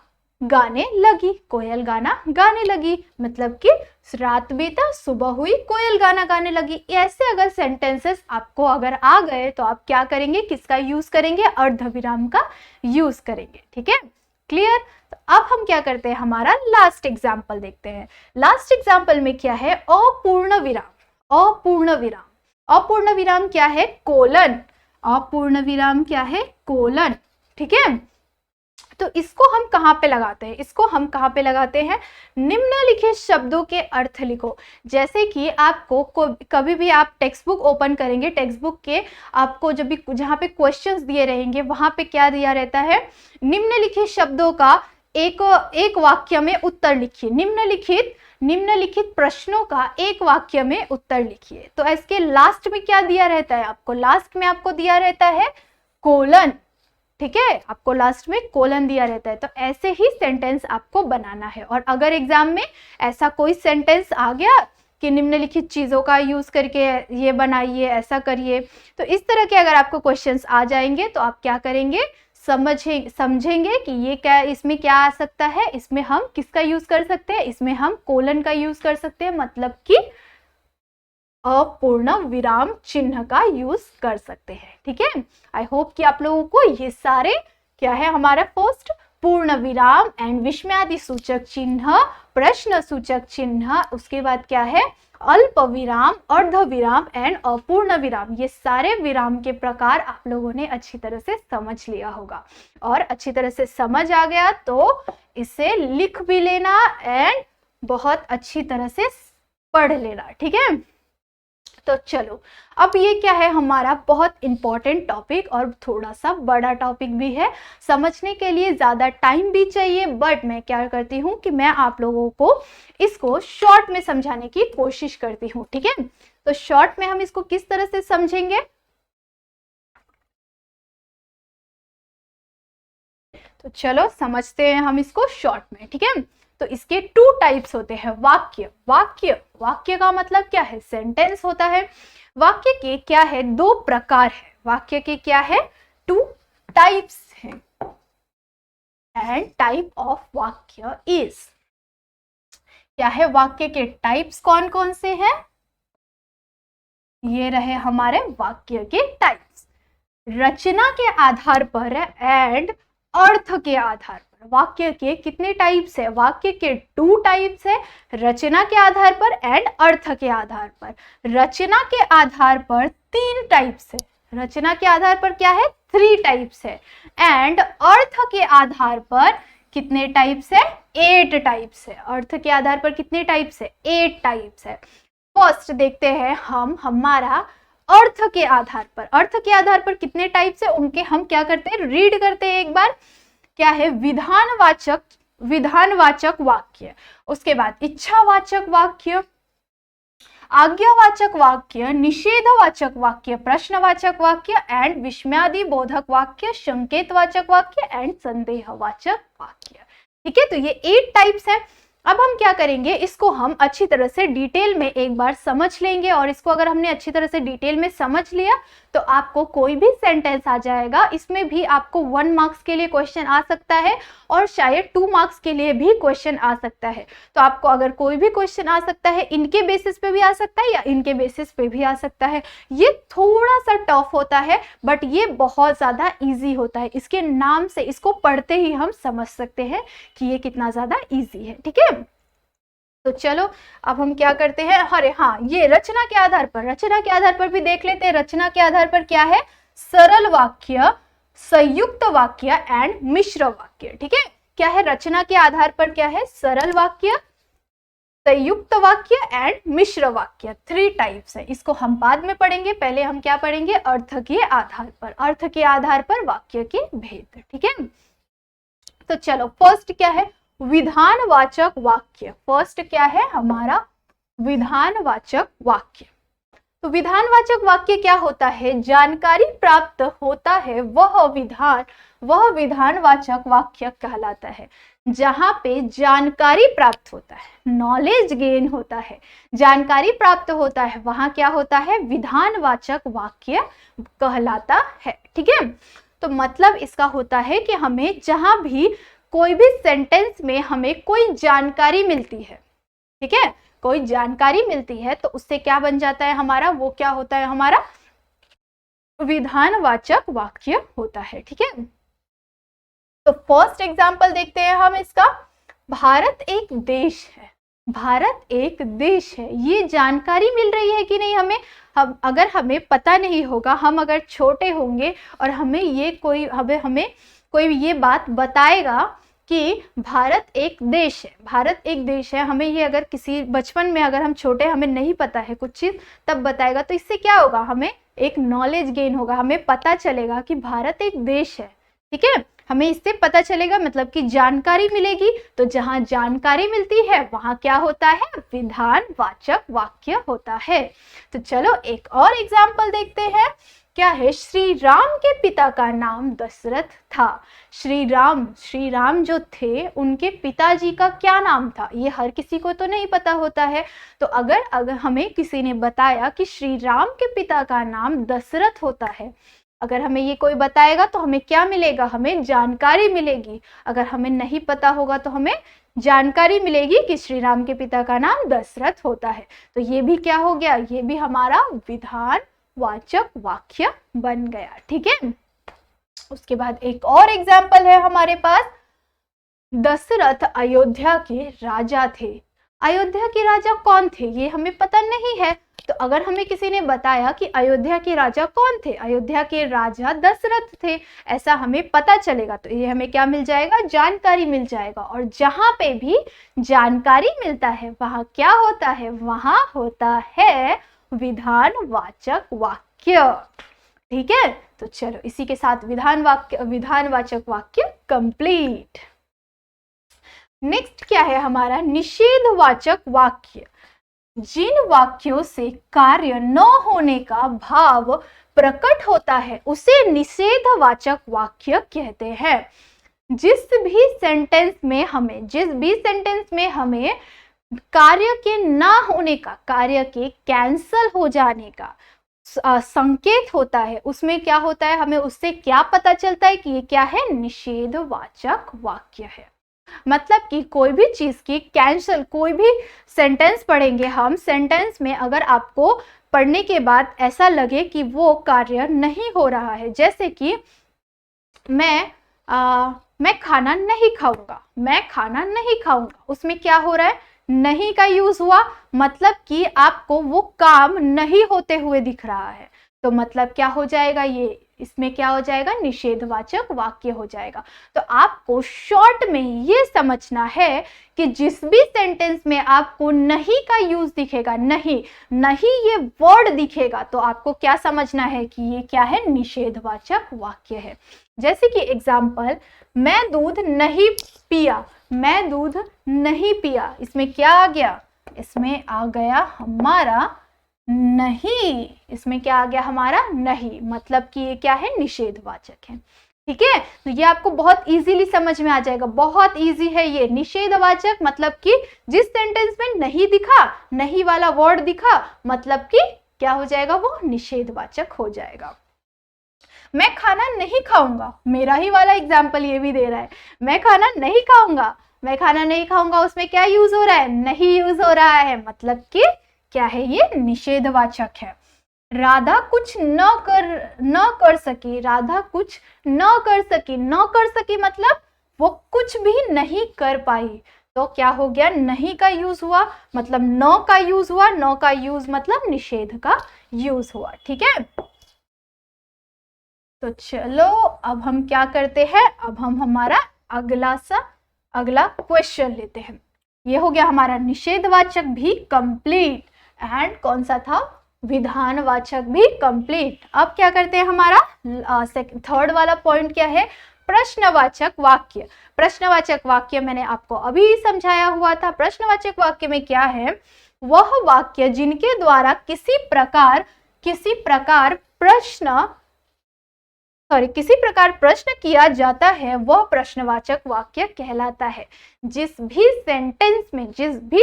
गाने लगी, कोयल गाना गाने लगी, मतलब कि रात बीता सुबह हुई कोयल गाना गाने लगी। ऐसे अगर सेंटेंसेस आपको अगर आ गए तो आप क्या करेंगे, किसका यूज करेंगे, अर्धविराम का यूज करेंगे। ठीक है, क्लियर। तो अब हम क्या करते हैं, हमारा लास्ट एग्जाम्पल देखते हैं। लास्ट एग्जाम्पल में क्या है, अपूर्ण विराम। अपूर्ण विराम, अपूर्ण विराम क्या है, कोलन। अपूर्ण विराम क्या है, कोलन। ठीक है, तो इसको हम कहाँ पे लगाते हैं, इसको हम कहाँ पे लगाते हैं, निम्नलिखित शब्दों के अर्थ लिखो। जैसे कि आपको कभी भी आप टेक्स्ट बुक ओपन करेंगे, टेक्स्ट बुक के आपको जब भी जहाँ पे क्वेश्चंस दिए रहेंगे वहां पे क्या दिया रहता है, निम्नलिखित शब्दों का एक वाक्य में उत्तर लिखिए। निम्नलिखित प्रश्नों का एक वाक्य में उत्तर लिखिए। तो इसके लास्ट में क्या दिया रहता है आपको, लास्ट में आपको दिया रहता है कोलन। ठीक है, आपको लास्ट में कोलन दिया रहता है। तो ऐसे ही सेंटेंस आपको बनाना है। और अगर एग्जाम में ऐसा कोई सेंटेंस आ गया कि निम्नलिखित चीजों का यूज करके ये बनाइए, ऐसा करिए, तो इस तरह के अगर आपको क्वेश्चंस आ जाएंगे तो आप क्या करेंगे, समझेंगे कि ये क्या, इसमें क्या आ सकता है, इसमें हम किसका यूज कर सकते हैं, इसमें हम कोलन का यूज कर सकते हैं, मतलब कि अपूर्ण विराम चिन्ह का यूज कर सकते हैं। ठीक है, आई होप कि आप लोगों को ये सारे क्या है, हमारा फर्स्ट पूर्ण विराम एंड विस्मयादि सूचक चिन्ह, प्रश्न सूचक चिन्ह, उसके बाद क्या है अल्प विराम, अर्ध विराम एंड अपूर्ण विराम, ये सारे विराम के प्रकार आप लोगों ने अच्छी तरह से समझ लिया होगा। और अच्छी तरह से समझ आ गया तो इसे लिख भी लेना एंड बहुत अच्छी तरह से पढ़ लेना। ठीक है, तो चलो अब ये क्या है, हमारा बहुत इंपॉर्टेंट टॉपिक और थोड़ा सा बड़ा टॉपिक भी है, समझने के लिए ज्यादा टाइम भी चाहिए, बट मैं क्या करती हूँ कि मैं आप लोगों को इसको शॉर्ट में समझाने की कोशिश करती हूँ। ठीक है, तो शॉर्ट में हम इसको किस तरह से समझेंगे, तो चलो समझते हैं हम इसको शॉर्ट में। ठीक है, तो इसके टू टाइप्स होते हैं, वाक्य का मतलब क्या है, सेंटेंस होता है। वाक्य के क्या है, दो प्रकार है। वाक्य के क्या है, टू टाइप्स हैं। एंड टाइप ऑफ वाक्य इज, क्या है, वाक्य के टाइप्स कौन कौन से हैं, ये रहे हमारे वाक्य के टाइप्स। रचना के आधार पर एंड अर्थ के आधार पर। वाक्य के कितने टाइप्स है, वाक्य के टू टाइप्स है, रचना के आधार पर एंड अर्थ के आधार पर। रचना के आधार पर 3 टाइप्स है, रचना के आधार पर क्या है, 3 टाइप्स है। एंड अर्थ के आधार पर कितने टाइप्स है, 8 टाइप्स है। अर्थ के आधार पर कितने टाइप्स है, 8 टाइप्स है। फर्स्ट देखते हैं हम हमारा अर्थ के आधार पर। अर्थ के आधार पर कितने टाइप्स है, उनके हम क्या करते हैं, रीड करते हैं एक बार। क्या है, विधानवाचक वाक्य, उसके बाद इच्छावाचक वाक्य, आज्ञावाचक वाक्य, निषेधवाचक वाक्य, प्रश्नवाचक वाक्य एंड विस्मयादि बोधक वाक्य, संकेतवाचक वाक्य एंड संदेहवाचक वाक्य। ठीक है, तो ये 8 टाइप्स है। अब हम क्या करेंगे, इसको हम अच्छी तरह से डिटेल में एक बार समझ लेंगे। और इसको अगर हमने अच्छी तरह से डिटेल में समझ लिया तो आपको कोई भी सेंटेंस आ जाएगा। इसमें भी आपको 1 मार्क्स के लिए क्वेश्चन आ सकता है और शायद 2 मार्क्स के लिए भी क्वेश्चन आ सकता है। तो आपको अगर कोई भी क्वेश्चन आ सकता है, इनके बेसिस पे भी आ सकता है या इनके बेसिस पे भी आ सकता है। ये थोड़ा सा टफ होता है बट ये बहुत ज्यादा इजी होता है। इसके नाम से इसको पढ़ते ही हम समझ सकते हैं कि ये कितना ज्यादा इजी है। ठीक है, तो चलो अब हम क्या करते हैं, अरे हाँ, ये रचना के आधार पर भी देख लेते हैं। रचना के आधार पर क्या है, सरल वाक्य, संयुक्त वाक्य एंड मिश्र वाक्य। ठीक है, क्या है, रचना के आधार पर क्या है, सरल वाक्य, संयुक्त वाक्य एंड मिश्र वाक्य। 3 टाइप्स है। इसको हम बाद में पढ़ेंगे, पहले हम क्या पढ़ेंगे, अर्थ के आधार पर, अर्थ के आधार पर वाक्य के भेद। ठीक है, तो चलो फर्स्ट क्या है, विधानवाचक वाक्य। फर्स्ट क्या है हमारा, विधानवाचक वाक्य। तो विधानवाचक वाक्य क्या होता है? जानकारी प्राप्त होता है वह विधानवाचक वाक्य कहलाता है। जहां पे जानकारी प्राप्त होता है, नॉलेज गेन होता है, जानकारी प्राप्त होता है, वहां क्या होता है? विधानवाचक वाक्य कहलाता है। ठीक है, तो मतलब इसका होता है कि हमें जहां भी कोई भी सेंटेंस में हमें कोई जानकारी मिलती है, ठीक है, कोई जानकारी मिलती है तो उससे क्या बन जाता है हमारा? वो क्या होता है? हमारा विधानवाचक वाक्य होता है। ठीक है, तो फर्स्ट एग्जांपल देखते हैं हम इसका। भारत एक देश है, भारत एक देश है, ये जानकारी मिल रही है कि नहीं हमें? हम अगर हमें पता नहीं होगा, हम अगर छोटे होंगे और हमें कोई ये बात बताएगा कि भारत एक देश है, भारत एक देश है, हमें ये अगर किसी बचपन में अगर हम छोटे हमें नहीं पता है कुछ चीज तब बताएगा, तो इससे क्या होगा? हमें एक नॉलेज गेन होगा, हमें पता चलेगा कि भारत एक देश है। ठीक है, हमें इससे पता चलेगा, मतलब कि जानकारी मिलेगी। तो जहां जानकारी मिलती है वहां क्या होता है? विधानवाचक वाक्य होता है। तो चलो एक और एग्जाम्पल देखते हैं। क्या है? श्री राम के पिता का नाम दशरथ था। श्री राम जो थे उनके पिताजी का क्या नाम था? ये हर किसी को तो नहीं पता होता है। तो अगर हमें किसी ने बताया कि श्री राम के पिता का नाम दशरथ होता है, अगर हमें ये कोई बताएगा तो हमें क्या मिलेगा? हमें जानकारी मिलेगी। अगर हमें नहीं पता होगा तो हमें जानकारी मिलेगी कि श्री राम के पिता का नाम दशरथ होता है। तो ये भी क्या हो गया? ये भी हमारा विधानवाचक वाक्य बन गया। ठीक है, उसके बाद एक और एग्जाम्पल है हमारे पास। दशरथ अयोध्या के राजा थे। अयोध्या के राजा कौन थे? ये हमें पता नहीं है। तो अगर हमें किसी ने बताया कि अयोध्या के राजा कौन थे? अयोध्या के राजा दशरथ थे, ऐसा हमें पता चलेगा। तो ये हमें क्या मिल जाएगा? जानकारी मिल जाएगा। और जहां पे भी जानकारी मिलता है वहां क्या होता है? वहां होता है विधानवाचक वाक्य। ठीक है, तो चलो इसी के साथ विधानवाचक वाक्य कंप्लीट। नेक्स्ट क्या है हमारा? निषेधवाचक वाक्य। जिन वाक्यों से कार्य न होने का भाव प्रकट होता है उसे निषेधवाचक वाक्य कहते हैं। जिस भी सेंटेंस में हमें कार्य के ना होने का, कार्य के कैंसल हो जाने का संकेत होता है, उसमें क्या होता है? हमें उससे क्या पता चलता है कि ये क्या है? निषेधवाचक वाक्य है। मतलब कि कोई भी चीज की कैंसल, कोई भी सेंटेंस पढ़ेंगे हम, सेंटेंस में अगर आपको पढ़ने के बाद ऐसा लगे कि वो कार्य नहीं हो रहा है, जैसे कि मैं खाना नहीं खाऊंगा, मैं खाना नहीं खाऊंगा, उसमें क्या हो रहा है? नहीं का यूज हुआ, मतलब कि आपको वो काम नहीं होते हुए दिख रहा है। तो मतलब क्या हो जाएगा? ये इसमें क्या हो जाएगा? निषेधवाचक वाक्य हो जाएगा। तो आपको शॉर्ट में ये समझना है कि जिस भी सेंटेंस में आपको नहीं का यूज दिखेगा, नहीं ये वर्ड दिखेगा, तो आपको क्या समझना है कि ये क्या है? निषेधवाचक वाक्य है। जैसे कि एग्जाम्पल, मैं दूध नहीं पिया, मैं दूध नहीं पिया, इसमें क्या आ गया? इसमें आ गया हमारा नहीं। इसमें क्या आ गया? हमारा नहीं, मतलब कि ये क्या है? निषेधवाचक है। ठीक है, तो ये आपको बहुत इजीली समझ में आ जाएगा, बहुत इजी है ये। निषेधवाचक मतलब कि जिस सेंटेंस में नहीं दिखा, नहीं वाला वर्ड दिखा, मतलब कि क्या हो जाएगा? वो निषेधवाचक हो जाएगा। मैं खाना नहीं खाऊंगा, मेरा ही वाला एग्जाम्पल ये भी दे रहा है। मैं खाना नहीं खाऊंगा, मैं खाना नहीं खाऊंगा, उसमें क्या यूज हो रहा है? नहीं यूज हो रहा है, मतलब कि क्या है? ये निषेधवाचक है। राधा कुछ न कर सकी, राधा कुछ न कर सकी मतलब वो कुछ भी नहीं कर पाई। तो क्या हो गया? नहीं का यूज हुआ, मतलब न का यूज हुआ, न का यूज मतलब निषेध का यूज हुआ। ठीक है, तो चलो अब हम क्या करते हैं? अब हम हमारा अगला क्वेश्चन लेते हैं। ये हो गया हमारा निषेधवाचक भी कंप्लीट, एंड कौन सा था? विधानवाचक भी कंप्लीट। अब क्या करते हैं? हमारा थर्ड वाला पॉइंट क्या है? प्रश्नवाचक वाक्य। प्रश्नवाचक वाक्य मैंने आपको अभी समझाया हुआ था। प्रश्नवाचक वाक्य में क्या है वह वाक्य जिनके द्वारा किसी प्रकार प्रश्न किया जाता है वह प्रश्नवाचक वाक्य कहलाता है। जिस भी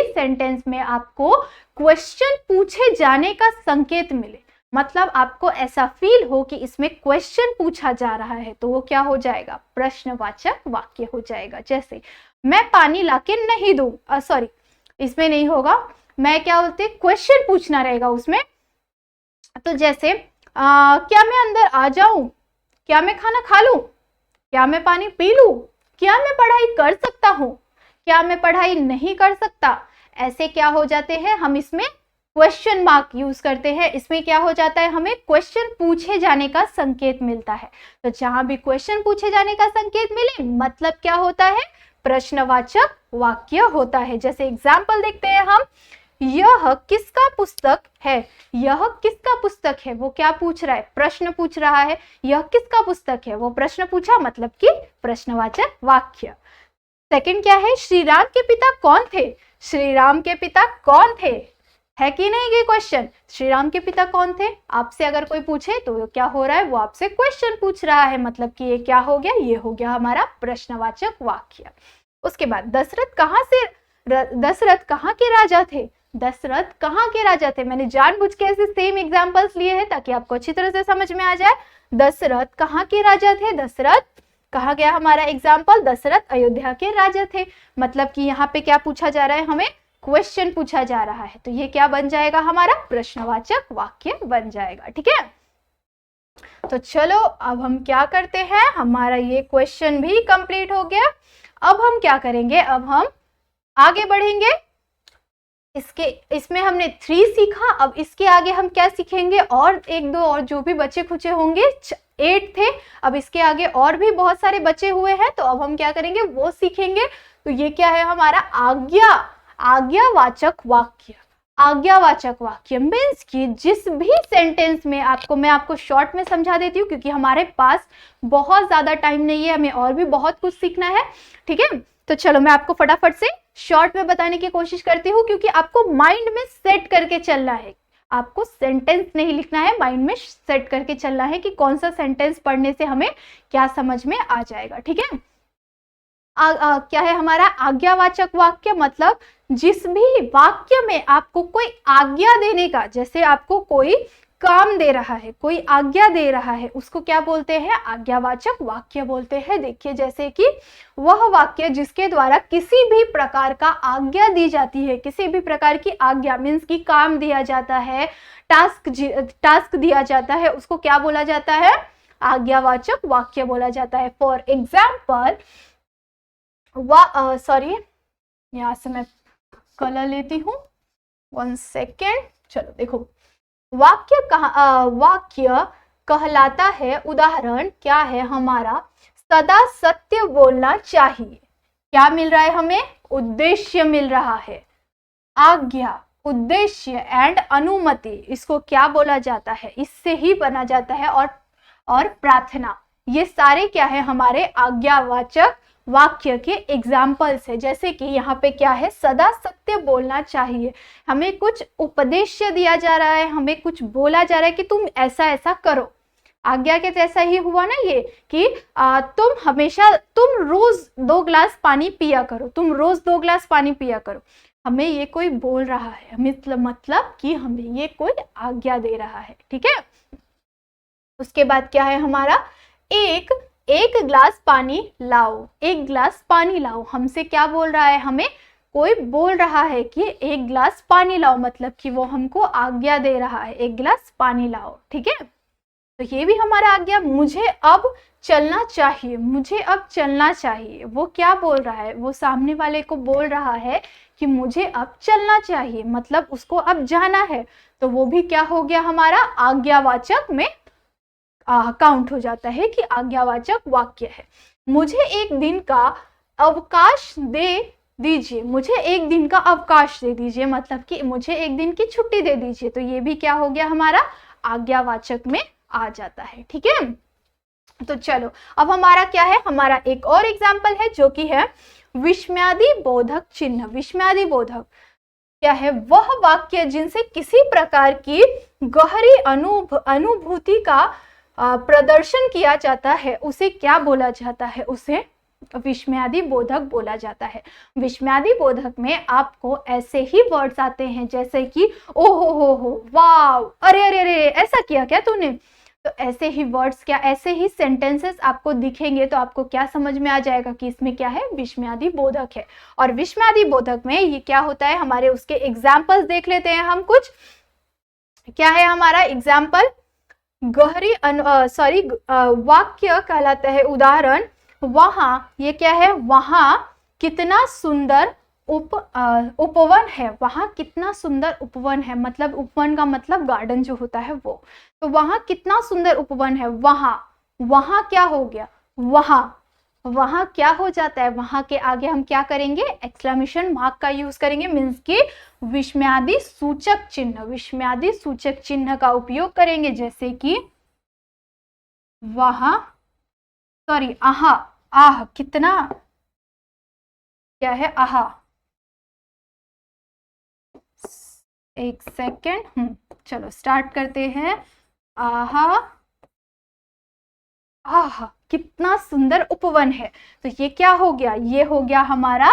सेंटेंस में आपको क्वेश्चन पूछे जाने का संकेत मिले, मतलब आपको ऐसा फील हो कि इसमें क्वेश्चन पूछा जा रहा है, तो वो क्या हो जाएगा, प्रश्नवाचक वाक्य हो जाएगा। जैसे मैं पानी लाके नहीं दूं, सॉरी इसमें नहीं होगा, मैं क्या बोलते क्वेश्चन पूछना रहेगा उसमें। तो जैसे क्या मैं अंदर आ जाऊं, क्या मैं खाना खा लूं, क्या मैं पानी पी लूं, क्या मैं पढ़ाई कर सकता हूं, क्या मैं पढ़ाई नहीं कर सकता, ऐसे क्या हो जाते हैं, हम इसमें क्वेश्चन मार्क यूज करते हैं। इसमें क्या हो जाता है, हमें क्वेश्चन पूछे जाने का संकेत मिलता है। तो जहां भी क्वेश्चन पूछे जाने का संकेत मिले मतलब क्या होता है, प्रश्नवाचक वाक्य होता है। जैसे एग्जाम्पल देखते हैं हम, यह किसका पुस्तक है, यह किसका पुस्तक है, वो क्या पूछ रहा है, प्रश्न पूछ रहा है। यह किसका पुस्तक है, वो प्रश्न पूछा मतलब कि प्रश्नवाचक वाक्य। सेकंड क्या है, श्री राम के पिता कौन थे, श्री राम के पिता कौन थे, है कि नहीं ये क्वेश्चन, श्री राम के पिता कौन थे। आपसे अगर कोई पूछे तो क्या हो रहा है, वो आपसे क्वेश्चन पूछ रहा है, मतलब कि ये क्या हो गया, ये हो गया हमारा प्रश्नवाचक वाक्य। उसके बाद दशरथ कहाँ के राजा थे, दशरथ कहाँ के राजा थे। मैंने जानबूझ के ऐसे सेम एग्जांपल्स लिए हैं ताकि आपको अच्छी तरह से समझ में आ जाए। दशरथ कहाँ के राजा थे, दशरथ कहा गया हमारा एग्जाम्पल, दशरथ अयोध्या के राजा थे। मतलब कि यहाँ पे क्या पूछा जा रहा है, हमें क्वेश्चन पूछा जा रहा है, तो ये क्या बन जाएगा, हमारा प्रश्नवाचक वाक्य बन जाएगा। ठीक है, तो चलो अब हम क्या करते हैं, हमारा ये क्वेश्चन भी कंप्लीट हो गया। अब हम क्या करेंगे, अब हम आगे बढ़ेंगे। इसमें हमने 3 सीखा, अब इसके आगे हम क्या सीखेंगे, और 1-2 और जो भी बचे खुचे होंगे, 8 थे, अब इसके आगे और भी बहुत सारे बचे हुए हैं, तो अब हम क्या करेंगे वो सीखेंगे। तो ये क्या है हमारा आज्ञावाचक वाक्य। आज्ञावाचक वाक्य मीन्स कि जिस भी सेंटेंस में मैं आपको शॉर्ट में समझा देती हूँ क्योंकि हमारे पास बहुत ज्यादा टाइम नहीं है, हमें और भी बहुत कुछ सीखना है। ठीक है, तो चलो मैं आपको फटाफट से शॉर्ट में बताने की कोशिश करती हूँ, क्योंकि आपको माइंड में सेट करके चलना है, आपको सेंटेंस नहीं लिखना है, माइंड में सेट करके चलना है कि कौन सा सेंटेंस पढ़ने से हमें क्या समझ में आ जाएगा। ठीक है, क्या है हमारा आज्ञावाचक वाक्य, मतलब जिस भी वाक्य में आपको कोई आज्ञा देने का, जैसे आपको कोई काम दे रहा है, कोई आज्ञा दे रहा है, उसको क्या बोलते हैं, आज्ञावाचक वाक्य बोलते हैं। देखिए जैसे कि वह वाक्य जिसके द्वारा किसी भी प्रकार का आज्ञा दी जाती है, किसी भी प्रकार की आज्ञा मीन्स की काम दिया जाता है, टास्क दिया जाता है, उसको क्या बोला जाता है, आज्ञावाचक वाक्य बोला जाता है। फॉर एग्जाम्पल सॉरी यहाँ से मैं कलर लेती हूँ, 1 सेकेंड। चलो देखो, वाक्य कहलाता है, उदाहरण क्या है हमारा, सदा सत्य बोलना चाहिए। क्या मिल रहा है हमें, उद्देश्य मिल रहा है। आज्ञा, उद्देश्य एंड अनुमति, इसको क्या बोला जाता है, इससे ही बना जाता है। और प्रार्थना, ये सारे क्या है हमारे आज्ञावाचक वाक्य के एग्जाम्पल्स है। जैसे कि यहाँ पे क्या है, सदा सत्य बोलना चाहिए, हमें कुछ उपदेश दिया जा रहा है, हमें कुछ बोला जा रहा है कि तुम ऐसा ऐसा करो। आज्ञा के जैसा ही हुआ ना ये कि तुम रोज 2 गिलास पानी पिया करो, तुम रोज 2 गिलास पानी पिया करो। हमें ये कोई बोल रहा है, मतलब कि हमें ये कोई आज्ञा दे रहा है। ठीक है, उसके बाद क्या है हमारा, एक गिलास पानी लाओ, 1 गिलास पानी लाओ। हमसे क्या बोल रहा है, हमें कोई बोल रहा है कि 1 गिलास पानी लाओ, मतलब कि वो हमको आज्ञा दे रहा है, 1 गिलास पानी लाओ। ठीक है, तो ये भी हमारा आज्ञा। मुझे अब चलना चाहिए, मुझे अब चलना चाहिए, वो क्या बोल रहा है, वो सामने वाले को बोल रहा है कि मुझे अब चलना चाहिए, मतलब उसको अब जाना है, तो वो भी क्या हो गया हमारा आज्ञावाचक में काउंट हो जाता है कि आज्ञावाचक वाक्य है। मुझे 1 दिन का अवकाश दे दीजिए, मुझे 1 दिन का अवकाश दे दीजिए, मतलब कि मुझे 1 दिन की छुट्टी दे दीजिए, तो ये भी क्या हो गया हमारा आज्ञावाचक में आ जाता है। ठीक है, तो चलो अब हमारा क्या है, हमारा एक और एग्जाम्पल है जो कि है विस्मयादि बोधक चिन्ह। विस्मयादि बोधक क्या है, वह वाक्य जिनसे किसी प्रकार की गहरी अनुभूति का प्रदर्शन किया जाता है उसे क्या बोला जाता है, उसे विस्मयादि बोधक बोला जाता है। विस्मयादि बोधक में आपको ऐसे ही वर्ड्स आते हैं जैसे कि ओ हो, वाव, अरे अरे अरे ऐसा किया क्या तूने। तो ऐसे ही वर्ड्स, क्या ऐसे ही सेंटेंसेस आपको दिखेंगे तो आपको क्या समझ में आ जाएगा कि इसमें क्या है, विस्मयादि बोधक है। और विस्मयादि बोधक में ये क्या होता है, हमारे उसके एग्जाम्पल्स देख लेते हैं हम कुछ। क्या है हमारा एग्जाम्पल, गहरी वाक्य कहलाता है उदाहरण, वहां, ये क्या है, वहां कितना सुंदर उपवन है, वहां कितना सुंदर उपवन है, मतलब उपवन का मतलब गार्डन जो होता है वो। तो वहां कितना सुंदर उपवन है, वहां क्या हो गया, वहां क्या हो जाता है, वहां के आगे हम क्या करेंगे, एक्सक्लेमेशन मार्क का यूज करेंगे, मीन्स कि विस्मयादि सूचक चिन्ह का उपयोग करेंगे, जैसे कि वहां, आह कितना, क्या है, आहा, एक सेकेंड, चलो स्टार्ट करते हैं। आहा कितना सुंदर उपवन है। तो ये क्या हो गया, ये हो गया हमारा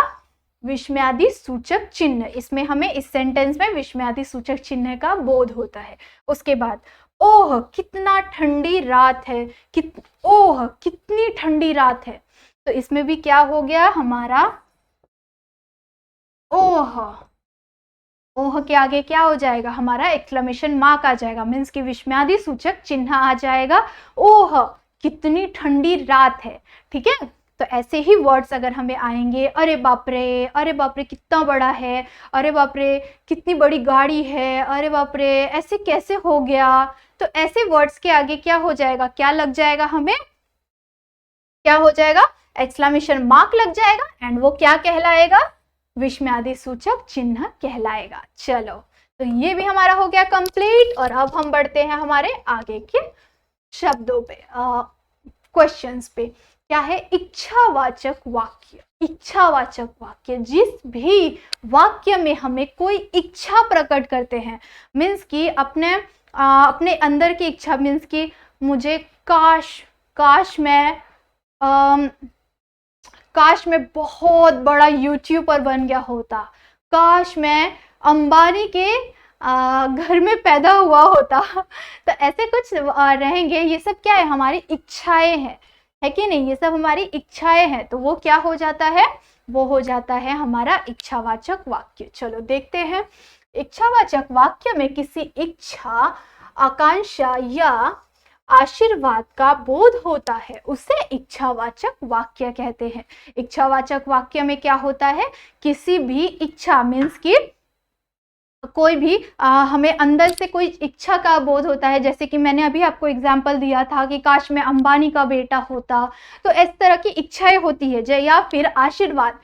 विस्मयादि सूचक चिन्ह। इसमें हमें इस सेंटेंस में विस्मयादि सूचक चिन्ह का बोध होता है। उसके बाद ओह कितना ठंडी रात है, ओह कितनी ठंडी रात है। तो इसमें भी क्या हो गया हमारा, ओह के आगे क्या हो जाएगा, हमारा एक्सक्लेमेशन मार्क आ जाएगा, मीन्स कि विस्मयादि सूचक चिन्ह आ जाएगा, ओह कितनी ठंडी रात है। ठीक है, तो ऐसे ही वर्ड्स अगर हमें आएंगे, अरे बाप रे कितना बड़ा है, अरे बाप रे कितनी बड़ी गाड़ी है, अरे बाप रे ऐसे कैसे हो गया। तो ऐसे वर्ड्स के आगे क्या हो जाएगा, क्या लग जाएगा, हमें क्या हो जाएगा, एक्सक्लेमेशन मार्क लग जाएगा, एंड वो क्या कहलाएगा, विस्मयादि सूचक चिन्ह कहलाएगा। चलो, तो ये भी हमारा हो गया कंप्लीट। और अब हम बढ़ते हैं हमारे आगे के शब्दों पे, क्वेश्चंस पे। क्या है, इच्छावाचक वाक्य। इच्छावाचक वाक्य, जिस भी वाक्य में हमें कोई इच्छा प्रकट करते हैं, मीन्स कि अपने अंदर की इच्छा, मीन्स कि मुझे काश मैं बहुत बड़ा यूट्यूबर बन गया होता, काश मैं अंबानी के घर में पैदा हुआ होता। तो ऐसे कुछ रहेंगे, ये सब क्या है, हमारी इच्छाएं हैं, है कि नहीं, ये सब हमारी इच्छाएं हैं। तो वो क्या हो जाता है, वो हो जाता है हमारा इच्छावाचक वाक्य। चलो देखते हैं, इच्छावाचक वाक्य में किसी इच्छा, आकांक्षा या आशीर्वाद का बोध होता है, उसे इच्छावाचक वाक्य कहते हैं। इच्छावाचक वाक्य में क्या होता है, किसी भी इच्छा, मीन्स कि कोई भी हमें अंदर से कोई इच्छा का बोध होता है, जैसे कि मैंने अभी आपको एग्जांपल दिया था कि काश मैं अंबानी का बेटा होता। तो इस तरह की इच्छाएं होती है। या फिर आशीर्वाद,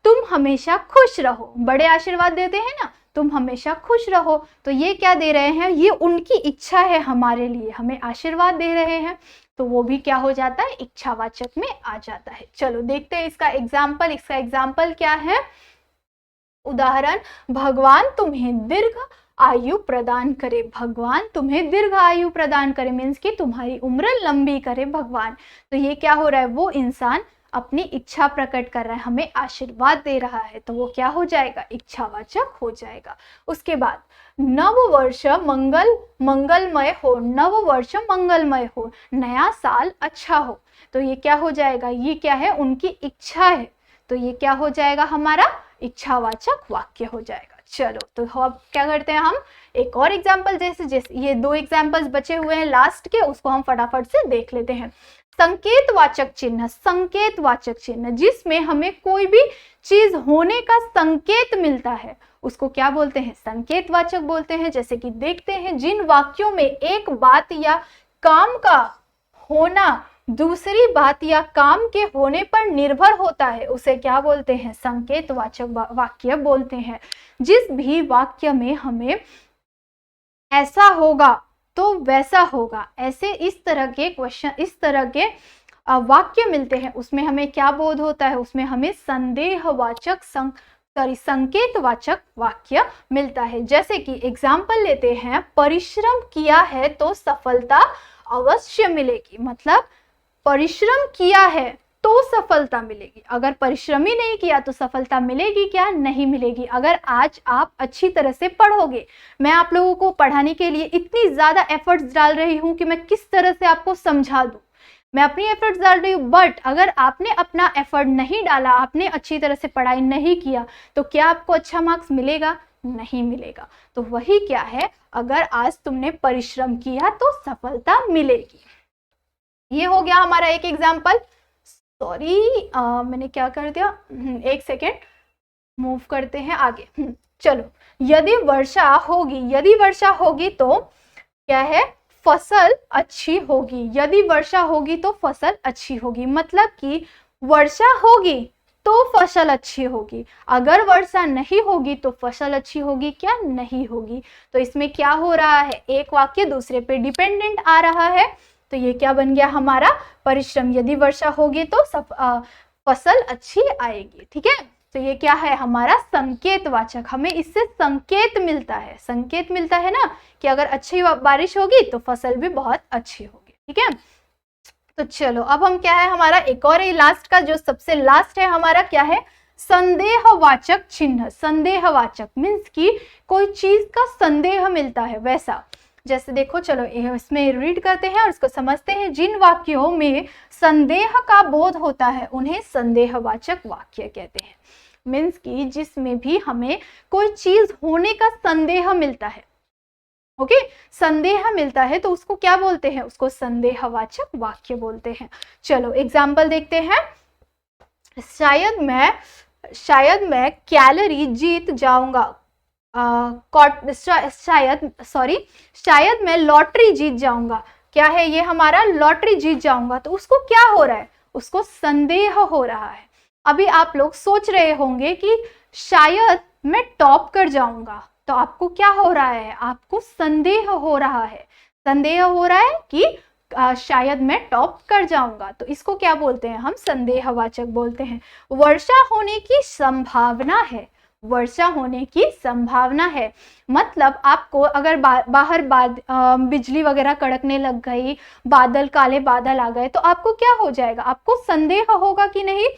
तुम हमेशा खुश रहो, बड़े आशीर्वाद देते हैं ना, तुम हमेशा खुश रहो। तो ये क्या दे रहे हैं, ये उनकी इच्छा है हमारे लिए, हमें आशीर्वाद दे रहे हैं। तो वो भी क्या हो जाता है, इच्छावाचक में आ जाता है। चलो देखते हैं इसका एग्जाम्पल। इसका एग्जाम्पल क्या है, उदाहरण, भगवान तुम्हें दीर्घ आयु प्रदान करे। भगवान तुम्हें दीर्घ आयु प्रदान करे, मीन्स कि तुम्हारी उम्र लंबी करे भगवान। तो ये क्या हो रहा है, वो इंसान अपनी इच्छा प्रकट कर रहा है, हमें आशीर्वाद दे रहा है। तो वो क्या हो जाएगा, इच्छावाचक हो जाएगा। उसके बाद, नव वर्ष मंगलमय हो, नव वर्ष मंगलमय हो, नया साल अच्छा हो। तो ये क्या हो जाएगा, ये क्या है, उनकी इच्छा है। तो ये क्या हो जाएगा, हमारा इच्छावाचक वाक्य हो जाएगा। चलो, तो अब क्या करते हैं, हम एक और एग्जाम्पल, जैसे ये 2 एग्जाम्पल्स बचे हुए हैं लास्ट के, उसको हम फटाफट से देख लेते हैं। संकेतवाचक चिन्ह, संकेतवाचक चिन्ह जिसमें हमें कोई भी चीज होने का संकेत मिलता है, उसको क्या बोलते हैं, संकेतवाचक बोलते हैं। जैसे कि देखते हैं, जिन वाक्यों में एक बात या काम का होना दूसरी बात या काम के होने पर निर्भर होता है, उसे क्या बोलते हैं, संकेतवाचक वाक्य बोलते हैं। जिस भी वाक्य में हमें ऐसा होगा तो वैसा होगा, ऐसे इस तरह के क्वेश्चन, इस तरह के वाक्य मिलते हैं, उसमें हमें क्या बोध होता है, उसमें हमें संदेहवाचक संकेतवाचक वाक्य मिलता है। जैसे कि एग्जाम्पल लेते हैं, परिश्रम किया है तो सफलता अवश्य मिलेगी। मतलब परिश्रम किया है तो सफलता मिलेगी, अगर परिश्रम ही नहीं किया तो सफलता मिलेगी क्या? नहीं मिलेगी। अगर आज आप अच्छी तरह से पढ़ोगे, मैं आप लोगों को पढ़ाने के लिए इतनी ज्यादा एफर्ट्स डाल रही हूँ कि मैं किस तरह से आपको समझा दूँ, मैं अपनी एफर्ट्स डाल रही हूँ, बट अगर आपने अपना एफर्ट नहीं डाला, आपने अच्छी तरह से पढ़ाई नहीं किया, तो क्या आपको अच्छा मार्क्स मिलेगा? नहीं मिलेगा। तो वही क्या है, अगर आज तुमने परिश्रम किया तो सफलता मिलेगी। ये हो गया हमारा एक एग्जाम्पल। सॉरी मैंने क्या कर दिया, एक सेकेंड, मूव करते हैं आगे। चलो, यदि वर्षा होगी तो क्या है, फसल अच्छी होगी। यदि वर्षा होगी तो फसल अच्छी होगी, मतलब कि वर्षा होगी तो फसल अच्छी होगी, अगर वर्षा नहीं होगी तो फसल अच्छी होगी क्या? नहीं होगी। तो इसमें क्या हो रहा है, एक वाक्य दूसरे पे डिपेंडेंट आ रहा है। तो ये क्या बन गया हमारा, परिश्रम, यदि वर्षा होगी तो फसल अच्छी आएगी। ठीक है, तो ये क्या है हमारा संकेतवाचक, हमें इससे संकेत मिलता है, संकेत मिलता है ना कि अगर अच्छी बारिश होगी तो फसल भी बहुत अच्छी होगी। ठीक है, तो चलो अब हम क्या है, हमारा एक और लास्ट का, जो सबसे लास्ट है हमारा क्या है, संदेहवाचक चिन्ह। संदेहवाचक मीन्स कि कोई चीज का संदेह मिलता है, वैसा। जैसे देखो, चलो इसमें रीड करते हैं और इसको समझते हैं। जिन वाक्यों में संदेह का बोध होता है उन्हें संदेहवाचक वाक्य कहते हैं। मीन्स कि जिसमें भी हमें कोई चीज होने का संदेह मिलता है, ओके, संदेह मिलता है, तो उसको क्या बोलते हैं, उसको संदेहवाचक वाक्य बोलते हैं। चलो एग्जाम्पल देखते हैं। शायद मैं कैलोरी जीत जाऊंगा, शायद मैं लॉटरी जीत जाऊंगा। क्या है ये हमारा, लॉटरी जीत जाऊंगा। तो उसको क्या हो रहा है, उसको संदेह हो रहा है। अभी आप लोग सोच रहे होंगे कि शायद मैं टॉप कर जाऊंगा, तो आपको क्या हो रहा है, आपको संदेह हो रहा है, संदेह हो रहा है कि शायद मैं टॉप कर जाऊंगा। तो इसको क्या बोलते हैं हम, संदेहवाचक बोलते हैं। वर्षा होने की संभावना है, वर्षा होने की संभावना है, मतलब आपको अगर बाहर बिजली वगैरह कड़कने लग गई, बादल, काले बादल आ गए, तो आपको क्या हो जाएगा, आपको संदेह होगा कि नहीं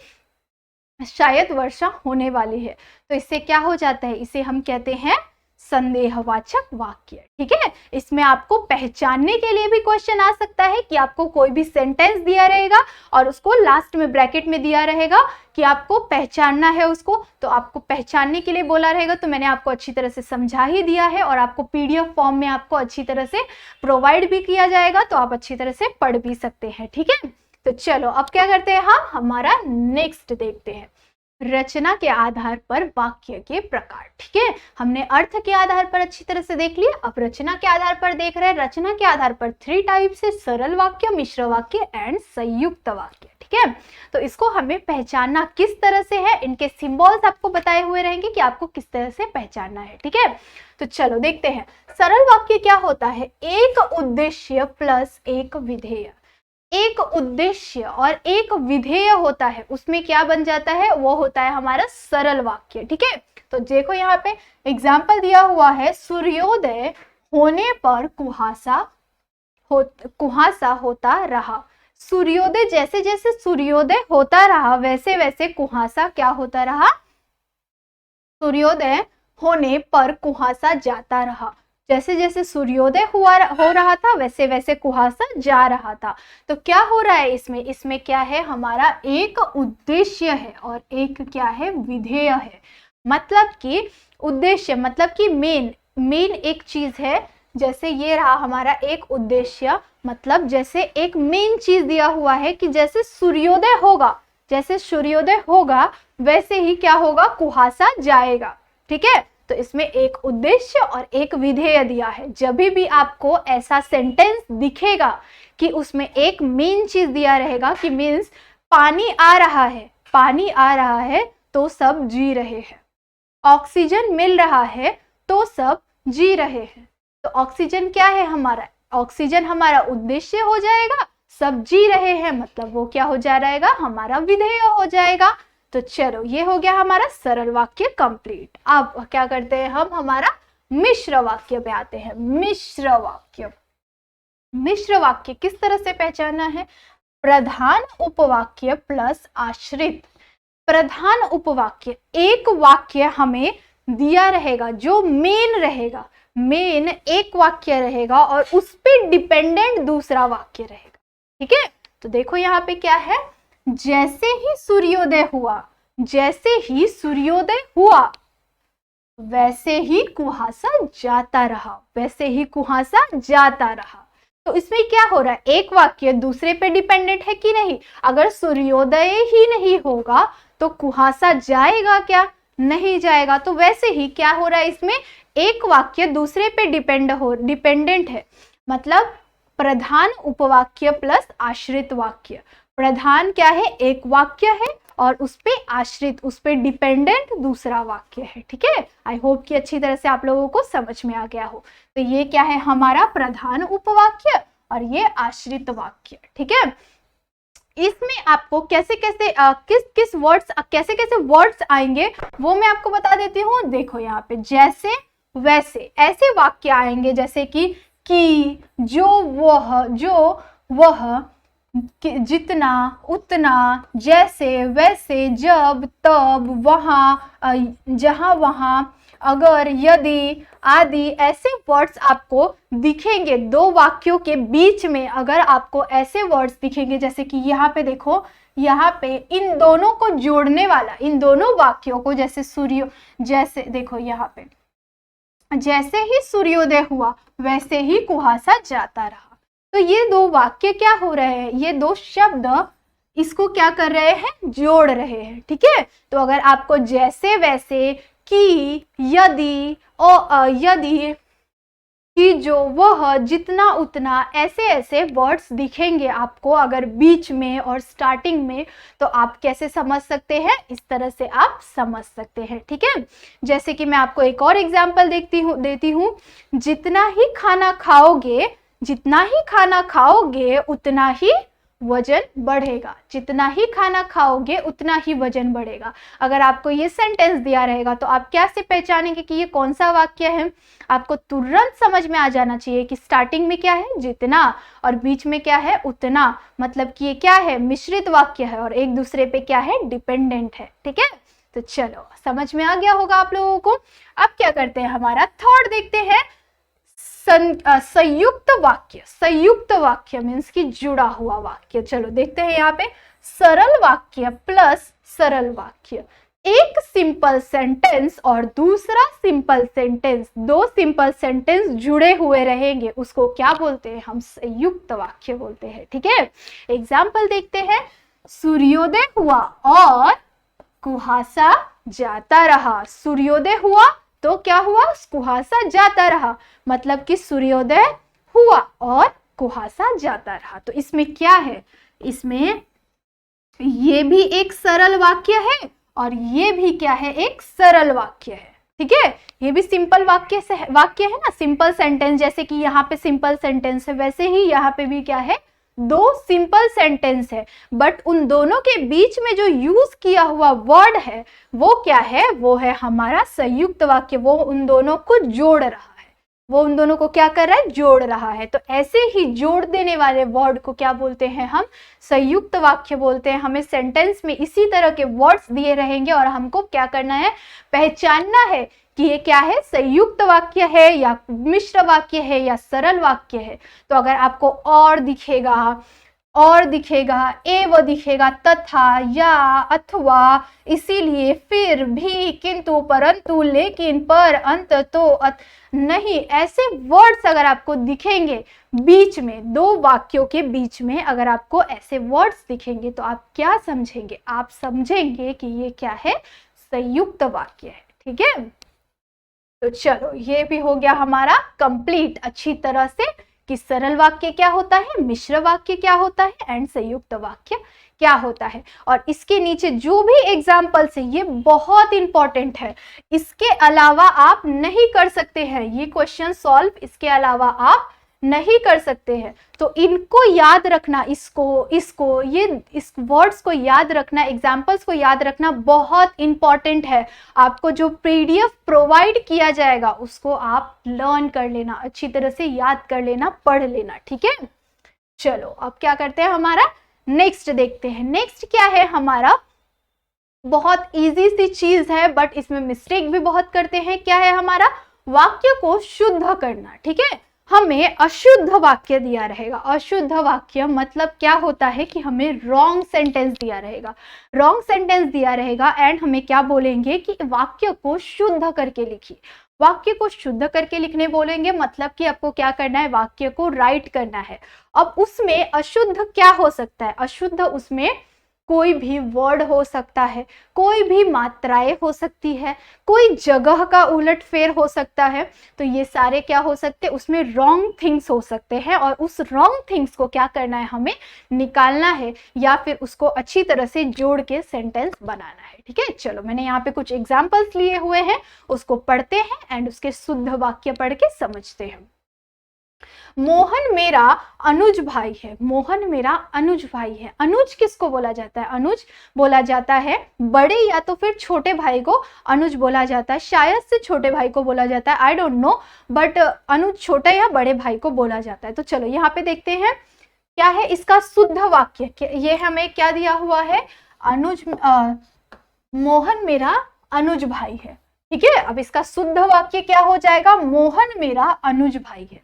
शायद वर्षा होने वाली है। तो इससे क्या हो जाता है, इसे हम कहते हैं संदेहवाचक वाक्य। ठीक है, इसमें आपको पहचानने के लिए भी क्वेश्चन आ सकता है कि आपको कोई भी सेंटेंस दिया रहेगा और उसको लास्ट में ब्रैकेट में दिया रहेगा कि आपको पहचानना है उसको, तो आपको पहचानने के लिए बोला रहेगा। तो मैंने आपको अच्छी तरह से समझा ही दिया है और आपको पीडीएफ फॉर्म में आपको अच्छी तरह से प्रोवाइड भी किया जाएगा, तो आप अच्छी तरह से पढ़ भी सकते हैं। ठीक है, तो चलो अब क्या करते हैं, हम हमारा नेक्स्ट देखते हैं, रचना के आधार पर वाक्य के प्रकार। ठीक है, हमने अर्थ के आधार पर अच्छी तरह से देख लिया, अब रचना के आधार पर देख रहे हैं। रचना के आधार पर 3 टाइप्स है, सरल वाक्य, मिश्र वाक्य एंड संयुक्त वाक्य। ठीक है, तो इसको हमें पहचानना किस तरह से है, इनके सिंबल्स आपको बताए हुए रहेंगे कि आपको किस तरह से पहचानना है। ठीक है, तो चलो देखते हैं। सरल वाक्य क्या होता है, एक उद्देश्य प्लस एक विधेय। एक उद्देश्य और एक विधेय होता है, उसमें क्या बन जाता है, वो होता है हमारा सरल वाक्य। ठीक है, तो देखो यहाँ पे एग्जाम्पल दिया हुआ है, सूर्योदय होने पर कुहासा होता रहा। सूर्योदय, जैसे जैसे सूर्योदय होता रहा वैसे वैसे कुहासा क्या होता रहा, सूर्योदय होने पर कुहासा जाता रहा। जैसे जैसे सूर्योदय हो रहा था वैसे वैसे कुहासा जा रहा था। तो क्या हो रहा है इसमें क्या है, हमारा एक उद्देश्य है और एक क्या है, विधेय है। मतलब कि उद्देश्य मतलब कि मेन एक चीज है। जैसे ये रहा हमारा एक उद्देश्य, मतलब जैसे एक मेन चीज दिया हुआ है कि जैसे सूर्योदय होगा वैसे ही क्या होगा, कुहासा जाएगा। ठीक है, तो इसमें एक उद्देश्य और एक विधेय दिया है। जब भी आपको ऐसा सेंटेंस दिखेगा कि उसमें एक मेन चीज दिया रहेगा कि मीन्स पानी आ रहा है तो सब जी रहे हैं, ऑक्सीजन मिल रहा है तो सब जी रहे हैं। तो ऑक्सीजन क्या है हमारा, ऑक्सीजन हमारा उद्देश्य हो जाएगा, सब जी रहे हैं मतलब वो क्या हो जा रहेगा, हमारा विधेय हो जाएगा। तो चलो ये हो गया हमारा सरल वाक्य कंप्लीट। अब क्या करते हैं हम, हमारा मिश्र वाक्य पे आते हैं। मिश्र वाक्य, मिश्र वाक्य किस तरह से पहचानना है, प्रधान उपवाक्य प्लस आश्रित। प्रधान उपवाक्य, एक वाक्य हमें दिया रहेगा जो मेन रहेगा, मेन एक वाक्य रहेगा और उस पे डिपेंडेंट दूसरा वाक्य रहेगा। ठीक है, तो देखो यहाँ पे क्या है, जैसे ही सूर्योदय हुआ, जैसे ही सूर्योदय हुआ वैसे ही कुहासा जाता रहा, वैसे ही कुहासा जाता रहा। तो इसमें क्या हो रहा है, एक वाक्य दूसरे पे डिपेंडेंट है कि नहीं। अगर सूर्योदय ही नहीं होगा तो कुहासा जाएगा क्या, नहीं जाएगा। तो वैसे ही क्या हो रहा है, इसमें एक वाक्य दूसरे पे डिपेंडेंट है, मतलब प्रधान उपवाक्य प्लस आश्रित वाक्य। प्रधान क्या है, एक वाक्य है और उस पे आश्रित, उस पे डिपेंडेंट दूसरा वाक्य है। ठीक है, आई होप कि अच्छी तरह से आप लोगों को समझ में आ गया हो। तो ये क्या है, हमारा प्रधान उपवाक्य और ये आश्रित वाक्य। ठीक है, इसमें आपको कैसे कैसे किस वर्ड्स, कैसे कैसे वर्ड्स आएंगे वो मैं आपको बता देती हूँ। देखो यहाँ पे जैसे वैसे ऐसे वाक्य आएंगे, जैसे कि जो वह जितना उतना, जैसे वैसे, जब तब, वहाँ जहाँ वहाँ, अगर, यदि आदि। ऐसे वर्ड्स आपको दिखेंगे दो वाक्यों के बीच में। अगर आपको ऐसे वर्ड्स दिखेंगे, जैसे कि यहाँ पे देखो, यहाँ पे इन दोनों को जोड़ने वाला, इन दोनों वाक्यों को, जैसे देखो यहाँ पे, जैसे ही सूर्योदय हुआ वैसे ही कुहासा जाता रहा। तो ये दो वाक्य क्या हो रहे हैं, ये दो शब्द इसको क्या कर रहे हैं, जोड़ रहे हैं। ठीक है, तो अगर आपको जैसे वैसे, कि, यदि, यदि, कि, जो, वह, जितना उतना, ऐसे ऐसे वर्ड्स दिखेंगे आपको अगर बीच में और स्टार्टिंग में, तो आप कैसे समझ सकते हैं, इस तरह से आप समझ सकते हैं। ठीक है, जैसे कि मैं आपको एक और एग्जांपल देती हूँ। जितना ही खाना खाओगे उतना ही वजन बढ़ेगा, जितना ही खाना खाओगे उतना ही वजन बढ़ेगा। अगर आपको ये सेंटेंस दिया रहेगा तो आप कैसे पहचानेंगे कि ये कौन सा वाक्य है। आपको तुरंत समझ में आ जाना चाहिए कि स्टार्टिंग में क्या है, जितना, और बीच में क्या है, उतना। मतलब कि ये क्या है, मिश्रित वाक्य है और एक दूसरे पे क्या है, डिपेंडेंट है। ठीक है, तो चलो समझ में आ गया होगा आप लोगों को। अब क्या करते हैं, हमारा थर्ड देखते हैं, संयुक्त वाक्य। संयुक्त वाक्य मीन्स कि जुड़ा हुआ वाक्य। चलो देखते हैं यहाँ पे, सरल वाक्य प्लस सरल वाक्य। एक सिंपल सेंटेंस और दूसरा सिंपल सेंटेंस, दो सिंपल सेंटेंस जुड़े हुए रहेंगे, उसको क्या बोलते हैं, हम संयुक्त वाक्य बोलते हैं। ठीक है, एग्जाम्पल देखते हैं, सूर्योदय हुआ और कुहासा जाता रहा। सूर्योदय हुआ तो क्या हुआ, कुहासा जाता रहा, मतलब कि सूर्योदय हुआ और कुहासा जाता रहा। तो इसमें क्या है, इसमें ये भी एक सरल वाक्य है और ये भी क्या है, एक सरल वाक्य है। ठीक है, ये भी सिंपल वाक्य है ना, सिंपल सेंटेंस। जैसे कि यहाँ पे सिंपल सेंटेंस है, वैसे ही यहाँ पे भी क्या है, दो सिंपल सेंटेंस है, बट उन दोनों के बीच में जो यूज किया हुआ वर्ड है वो क्या है, वो है हमारा संयुक्त वाक्य। वो उन दोनों को जोड़ रहा है, वो उन दोनों को क्या कर रहा है, जोड़ रहा है। तो ऐसे ही जोड़ देने वाले वर्ड को क्या बोलते हैं, हम संयुक्त वाक्य बोलते हैं। हमें सेंटेंस में इसी तरह के वर्ड्स दिए रहेंगे और हमको क्या करना है, पहचानना है कि ये क्या है, संयुक्त वाक्य है या मिश्र वाक्य है या सरल वाक्य है। तो अगर आपको और दिखेगा, एवं दिखेगा, तथा, या, अथवा, इसीलिए, फिर भी, किंतु, परंतु, लेकिन, पर, अंत, तो, नहीं, ऐसे वर्ड्स अगर आपको दिखेंगे बीच में, दो वाक्यों के बीच में अगर आपको ऐसे वर्ड्स दिखेंगे तो आप क्या समझेंगे, आप समझेंगे कि ये क्या है, संयुक्त वाक्य है। ठीक है, तो चलो ये भी हो गया हमारा कंप्लीट अच्छी तरह से कि सरल वाक्य क्या होता है, मिश्र वाक्य क्या होता है एंड संयुक्त वाक्य क्या होता है। और इसके नीचे जो भी एग्जाम्पल्स है ये बहुत इंपॉर्टेंट है, इसके अलावा आप नहीं कर सकते हैं ये क्वेश्चन सॉल्व, इसके अलावा आप नहीं कर सकते हैं। तो इनको याद रखना, इस वर्ड्स को याद रखना, एग्जाम्पल्स को याद रखना बहुत इंपॉर्टेंट है। आपको जो पीडीएफ प्रोवाइड किया जाएगा उसको आप लर्न कर लेना, अच्छी तरह से याद कर लेना, पढ़ लेना, ठीक है। चलो अब क्या करते हैं, हमारा नेक्स्ट देखते हैं। नेक्स्ट क्या है हमारा, बहुत इजी सी चीज है बट इसमें मिस्टेक भी बहुत करते हैं। क्या है हमारा, वाक्य को शुद्ध करना, ठीक है। हमें अशुद्ध वाक्य दिया रहेगा। अशुद्ध वाक्य मतलब क्या होता है कि हमें रॉन्ग सेंटेंस दिया रहेगा, रॉन्ग सेंटेंस दिया रहेगा एंड हमें क्या बोलेंगे कि वाक्य को शुद्ध करके लिखिए। वाक्य को शुद्ध करके लिखने बोलेंगे मतलब कि आपको क्या करना है, वाक्य को राइट करना है। अब उसमें अशुद्ध क्या हो सकता है, अशुद्ध उसमें कोई भी वर्ड हो सकता है, कोई भी मात्राएं हो सकती है, कोई जगह का उलटफेर हो सकता है। तो ये सारे क्या हो सकते हैं, उसमें रॉन्ग थिंग्स हो सकते हैं और उस रॉन्ग थिंग्स को क्या करना है, हमें निकालना है या फिर उसको अच्छी तरह से जोड़ के सेंटेंस बनाना है, ठीक है। चलो मैंने यहाँ पे कुछ एग्जाम्पल्स लिए हुए हैं, उसको पढ़ते हैं एंड उसके शुद्ध वाक्य पढ़ के समझते हैं। मोहन मेरा अनुज भाई है। मोहन मेरा अनुज भाई है। अनुज किसको बोला जाता है, अनुज बोला जाता है बड़े या तो फिर छोटे भाई को अनुज बोला जाता है, शायद से छोटे भाई को बोला जाता है, आई डोंट नो, बट अनुज छोटे या बड़े भाई को बोला जाता है। तो चलो यहाँ पे देखते हैं क्या है इसका शुद्ध वाक्य। ये हमें क्या दिया हुआ है, अनुज मोहन मेरा अनुज भाई है, ठीक है। अब इसका शुद्ध वाक्य क्या हो जाएगा, मोहन मेरा अनुज भाई है।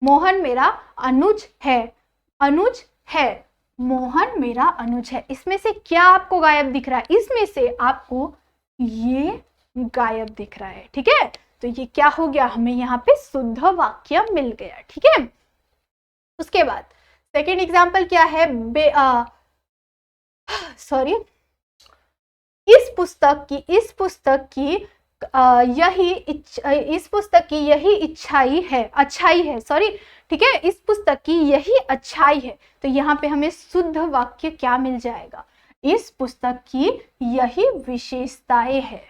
मोहन मेरा अनुज है, अनुज है, मोहन मेरा अनुज है। इसमें से क्या आपको गायब दिख रहा है, इसमें से आपको ये गायब दिख रहा है, ठीक है। तो ये क्या हो गया, हमें यहाँ पे शुद्ध वाक्य मिल गया, ठीक है। उसके बाद सेकेंड एग्जाम्पल क्या है, इस पुस्तक की यही अच्छाई है, सॉरी, ठीक है। इस पुस्तक की यही अच्छाई है। तो यहाँ पे हमें शुद्ध वाक्य क्या मिल जाएगा, इस पुस्तक की यही विशेषताएं है।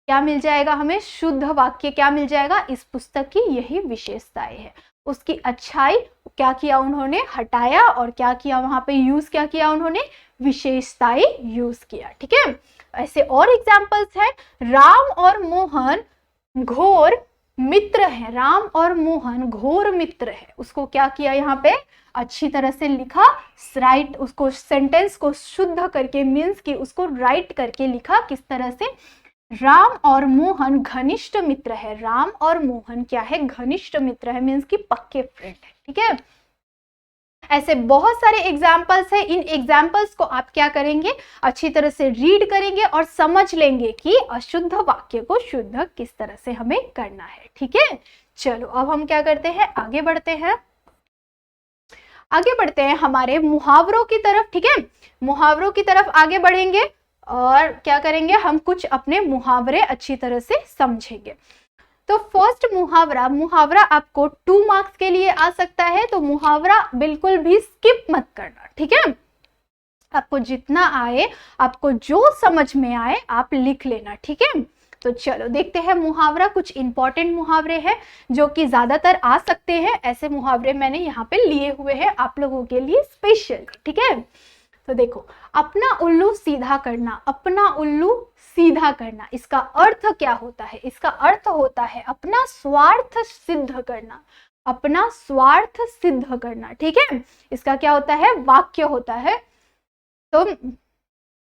क्या मिल जाएगा हमें, शुद्ध वाक्य क्या मिल जाएगा, इस पुस्तक की यही विशेषताएं है। उसकी अच्छाई क्या किया उन्होंने, हटाया, और क्या किया वहां पे यूज, क्या किया उन्होंने, विशेषताएं यूज किया, ठीक है। ऐसे और एग्जाम्पल्स हैं। राम और मोहन घोर मित्र है। राम और मोहन घोर मित्र है। उसको क्या किया यहाँ पे, अच्छी तरह से लिखा, राइट, उसको सेंटेंस को शुद्ध करके मीन्स कि उसको राइट करके लिखा। किस तरह से, राम और मोहन घनिष्ठ मित्र है। राम और मोहन क्या है, घनिष्ठ मित्र है, मीन्स कि पक्के फ्रेंड है, ठीक है। ऐसे बहुत सारे एग्जाम्पल्स हैं। इन एग्जाम्पल्स को आप क्या करेंगे, अच्छी तरह से रीड करेंगे और समझ लेंगे कि अशुद्ध वाक्य को शुद्ध किस तरह से हमें करना है, ठीक है। चलो अब हम क्या करते हैं, आगे बढ़ते हैं हमारे मुहावरों की तरफ, ठीक है। मुहावरों की तरफ आगे बढ़ेंगे और क्या करेंगे, हम कुछ अपने मुहावरे अच्छी तरह से समझेंगे। तो फर्स्ट मुहावरा आपको 2 मार्क्स के लिए आ सकता है। तो मुहावरा बिल्कुल भी स्किप मत करना, ठीक है। आपको जितना आए, आपको जो समझ में आए आप लिख लेना, ठीक है। तो चलो देखते हैं मुहावरा। कुछ इंपॉर्टेंट मुहावरे हैं जो कि ज्यादातर आ सकते हैं। ऐसे मुहावरे मैंने यहाँ पे लिए हुए हैं आप लोगों के लिए स्पेशल, ठीक है। तो देखो, अपना उल्लू सीधा करना। अपना उल्लू सीधा करना, इसका अर्थ क्या होता है, इसका अर्थ होता है अपना स्वार्थ सिद्ध करना। अपना स्वार्थ सिद्ध करना, ठीक है। इसका क्या होता है, वाक्य होता है। तो